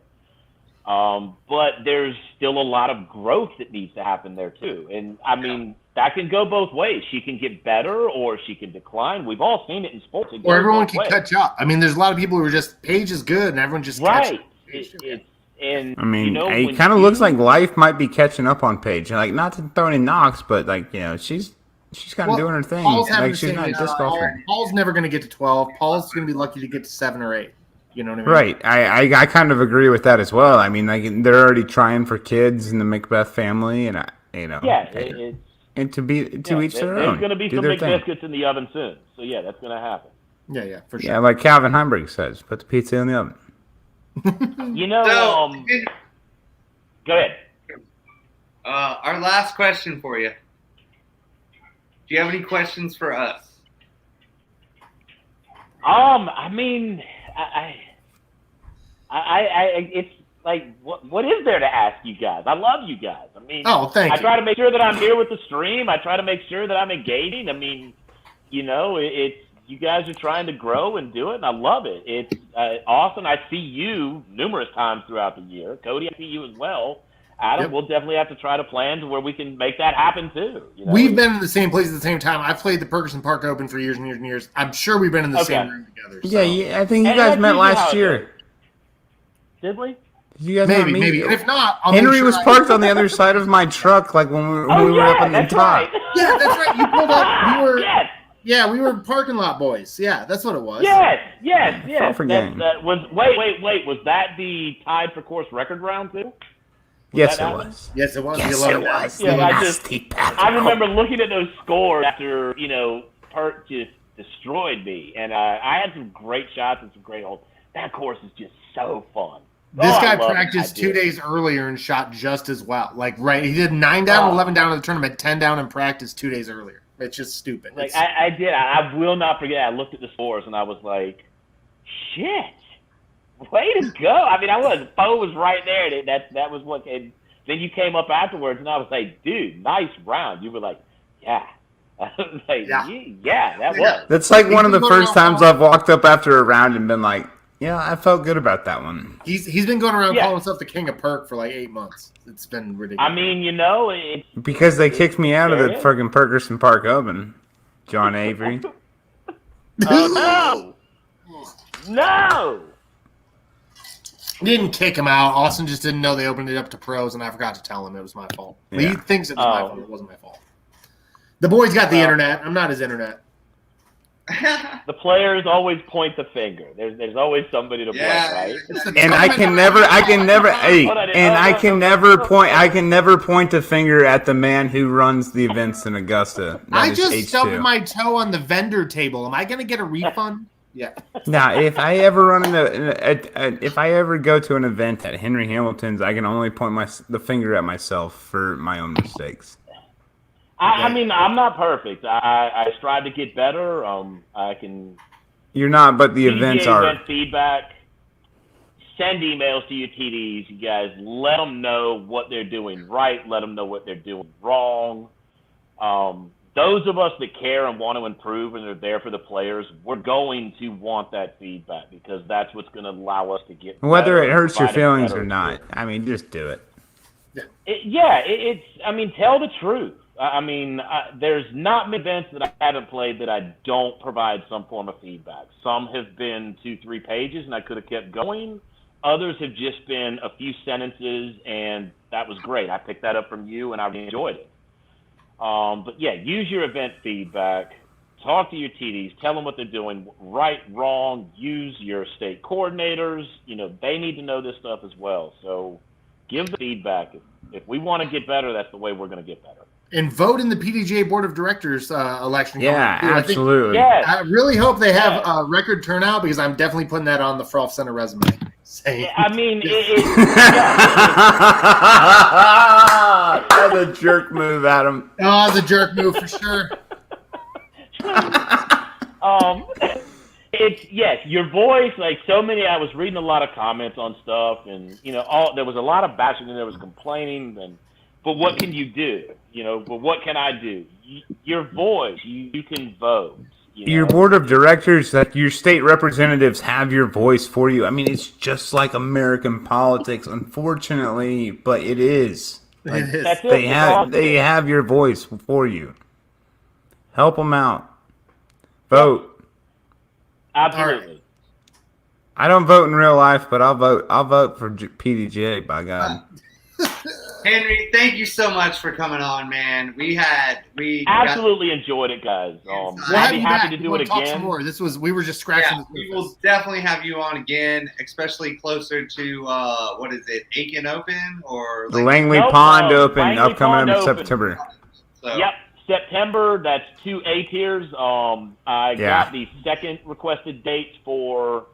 But there's still a lot of growth that needs to happen there too. And I mean, that can go both ways. She can get better or she can decline. We've all seen it in sports. Or everyone can catch up. I mean, there's a lot of people who are just Paige is good, and everyone just right. I mean, it kind of looks like life might be catching up on Paige. Like, not to throw in knocks, but like, she's kind of doing her thing. Like, she's not disc golfing. Paul's never going to get to 12. Paul's going to be lucky to get to 7 or 8. You know what I mean? Right. I kind of agree with that as well. I mean, like, they're already trying for kids in the Macbeth family, and and to each their own. There's going to be some big biscuits in the oven soon. So yeah, that's going to happen. Yeah, for sure. Yeah, like Calvin Heimberg says, put the pizza in the oven. Go ahead. Our last question for you. Do you have any questions for us? I mean, it's like, what is there to ask you guys? I love you guys. I mean, thank you. I try to make sure that I'm here with the stream. I try to make sure that I'm engaging. I mean, it's you guys are trying to grow and do it, and I love it. It's awesome. I see you numerous times throughout the year. Cody, I see you as well. Adam, we'll definitely have to try to plan to where we can make that happen too. We've been in the same place at the same time. I've played the Perkerson Park Open for years and years and years. I'm sure we've been in the same room together. So. Yeah, I think you guys met last year. Did we? Did you guys maybe. And if not, Henry was parked on the other side of my truck, like when we were up on the top. Right. Yeah, that's right. You pulled up. We were. Yes. Yeah, we were parking lot boys. Yeah, that's what it was. Yes. That was wait. Was that the tied for course record round too? Yes, it was. Yes, it was. Yeah, I remember looking at those scores after Perk just destroyed me, and I had some great shots and some great holes. That course is just so fun. This guy practiced 2 days earlier and shot just as well. Like, he did 9 down, 11 down in the tournament, 10 down in practice 2 days earlier. It's just stupid. Like, I did. I will not forget. I looked at the scores and I was like, shit. Way to go. I mean, Bo was right there. That was what. And then you came up afterwards and I was like, dude, nice round. You were like, yeah. I was like, yeah, that was. That's like one of the first times I've walked up after a round and been like, yeah, I felt good about that one. He's been going around calling himself the king of Perk for like 8 months. It's been ridiculous. I mean, because they kicked me out of the fucking Perkerson Park Open, John Avery. Oh, no! Didn't kick him out. Austin just didn't know they opened it up to pros, and I forgot to tell him it was my fault. Yeah. He thinks it was my fault. It wasn't my fault. The boy's got the internet. I'm not his internet. The players always point the finger. There's always somebody to blame, right? And I can never point a finger at the man who runs the events in Augusta. I just stubbed my toe on the vendor table. Am I going to get a refund? Yeah. Now, if I ever if I ever go to an event at Henry Hamilton's, I can only point the finger at myself for my own mistakes. I mean, I'm not perfect. I strive to get better. I can. You're not, but the events are. Event feedback. Send emails to your TDs. You guys let them know what they're doing right. Let them know what they're doing wrong. Those of us that care and want to improve and are there for the players, we're going to want that feedback because that's what's going to allow us to get whether better it hurts your feelings or not. I mean, just do it. I mean, tell the truth. I mean, there's not many events that I haven't played that I don't provide some form of feedback. Some have been 2-3 pages, and I could have kept going. Others have just been a few sentences, and that was great. I picked that up from you, and I really enjoyed it. But, yeah, use your event feedback. Talk to your TDs. Tell them what they're doing right, wrong. Use your state coordinators. They need to know this stuff as well. So give the feedback. If we want to get better, that's the way we're going to get better. And vote in the PDGA Board of Directors election. Yeah, absolutely. I really hope they have a record turnout because I'm definitely putting that on the Frolfcenter resume. I mean, that's a jerk move, Adam. Oh, it's a jerk move for sure. It's your voice. Like so many, I was reading a lot of comments on stuff, and there was a lot of bashing and there was complaining. But what can you do? But what can I do? Your voice, you can vote. Your board of directors, that your state representatives have your voice for you. I mean, it's just like American politics, unfortunately, but it is. Like, It is. That's it. they That's all have I'm they saying. have your voice for you. Help them out. Vote. Absolutely. I don't vote in real life, but I'll vote. I'll vote for PDGA. By God. Henry, thank you so much for coming on, man. We Absolutely enjoyed it, guys. We'll We'll I'd have be you happy back. to We do want it to talk some again. more. We were just scratching Yeah, the we will surface. definitely have you on again, especially closer to what is it, Aiken Open or The Langley Pond Open Langley upcoming Pond in Open. September. So, Yep, September. That's 2 A tiers. I got the second requested dates for.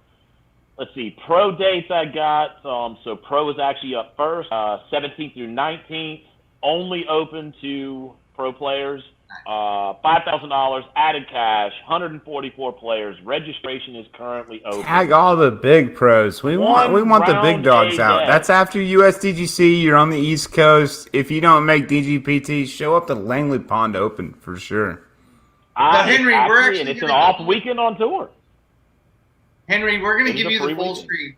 Let's see, pro dates I got. So pro is actually up first, 17th through 19th. Only open to pro players. $5,000 added cash. 144 players. Registration is currently open. Tag all the big pros. We want the big round dogs a out. day. That's after USDGC. You're on the East Coast. If you don't make DGPT, show up to Langley Pond Open for sure. Henry, we're actually and it's an gonna off go- weekend on tour. Henry, we're going to It is give a you the free full weekend. screen.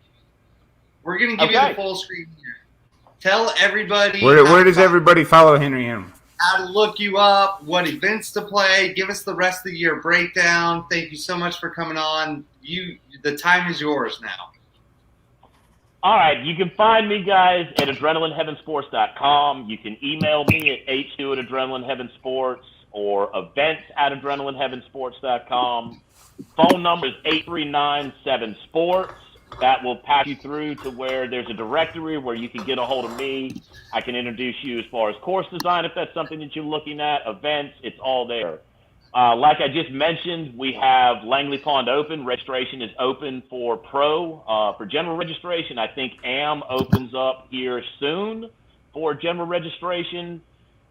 We're going to give you Okay. the full screen here. Tell everybody Where does everybody follow Henry Ham? how to look you up, what events to play. Give us the rest of the year breakdown. Thank you so much for coming on. The time is yours now. All right, you can find me, guys, at adrenalineheavensports.com. You can email me at h2@adrenalineheavensports or events@adrenalineheavensports.com. Phone number is 8397-SPORTS. That will pass you through to where there's a directory where you can get a hold of me. I can introduce you as far as course design if that's something that you're looking at, events, it's all there. Like I just mentioned, we have Langley Pond Open. Registration is open for pro. For general registration, I think AM opens up here soon for general registration.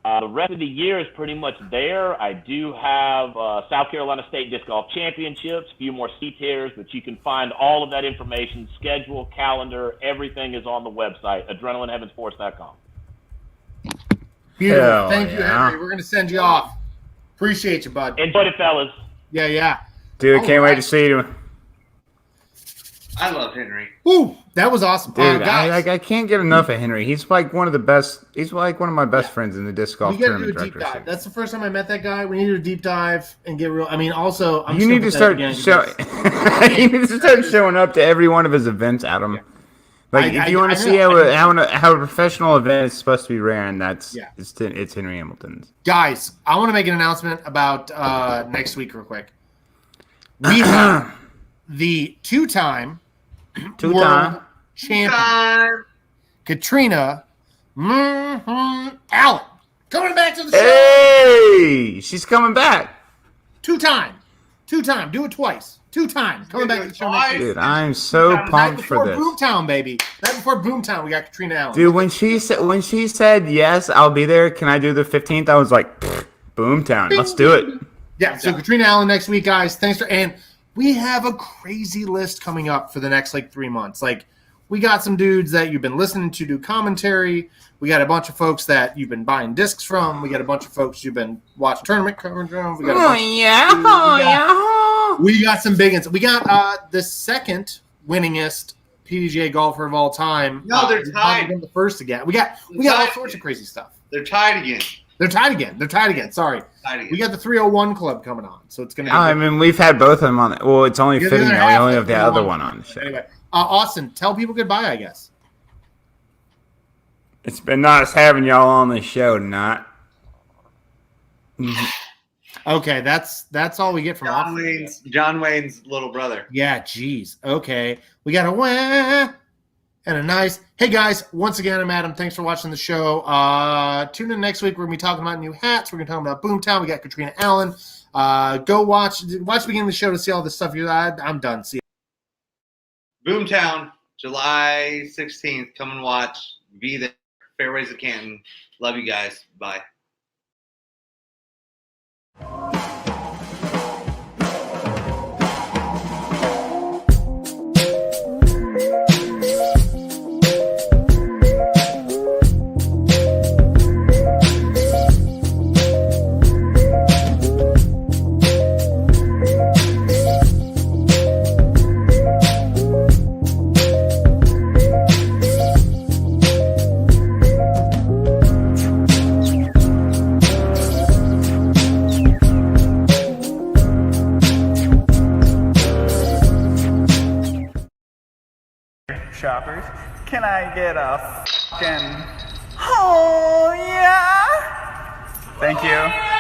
The rest of the year is pretty much there. I do have South Carolina State Disc Golf Championships, a few more C tiers, but you can find all of that information, schedule, calendar, everything is on the website, adrenalineheavensports.com. Beautiful. Hell Thank you, yeah. Henry. We're going to send you off. Appreciate you, bud. Enjoy it, fellas. Yeah. Dude, All can't wait right. to see you. I love Henry. Woo, that was awesome. Dude, Guys, I can't get enough of Henry. He's like one of the best. He's like one of my best friends in the disc golf we got to do tournament a deep directors. dive. That's the first time I met that guy. We need to do a deep dive and get real. I mean, also, I'm You need to start you need to start showing up to every one of his events, Adam. Like if you want to see how a professional event is supposed to be ran, it's Henry Hamilton's. Guys, I want to make an announcement about next week real quick. We have the two-time world champion Katrina Allen coming back to the show. Hey, she's coming back. Two-time. Do it twice. Two-time. Coming back to the show next week. Dude, I'm so Night pumped for before this. Boomtown, baby. Night before Boomtown, we got Katrina Allen. Dude, when she said yes, I'll be there. Can I do the 15th? I was like, Boomtown, let's do it. Yeah, so Katrina Allen next week, guys. And we have a crazy list coming up for the next 3 months. We got some dudes that you've been listening to do commentary. We got a bunch of folks that you've been buying discs from. We got a bunch of folks you've been watching tournament coverage from. We got a bunch we got some big ones. We got the second winningest PDGA golfer of all time. No, they're tied. The first again. We got all sorts of crazy stuff. They're tied again. They're tied again. Sorry. We got the 301 Club coming on, so it's going to be. I mean, we've had both of them on. Well, it's only Yeah, fitting the that we other only half have the is other on. one on. So. Anyway, Austin, tell people goodbye, I guess. It's been nice having y'all on the show tonight. Okay, that's all we get from Austin. John Wayne's little brother. Yeah, geez. Okay, we got a wah and a nice. Hey guys, once again, I'm Adam. Thanks for watching the show. Tune in next week. We're gonna be talking about new hats. We're gonna talk about Boomtown. We got Katrina Allen. Go watch the beginning of the show to see all this stuff. I'm done. See you. Boomtown, July 16th. Come and watch. Be there. Fairways of Canton. Love you guys. Bye. shoppers. Can I get a fucking oh yeah? Thank you.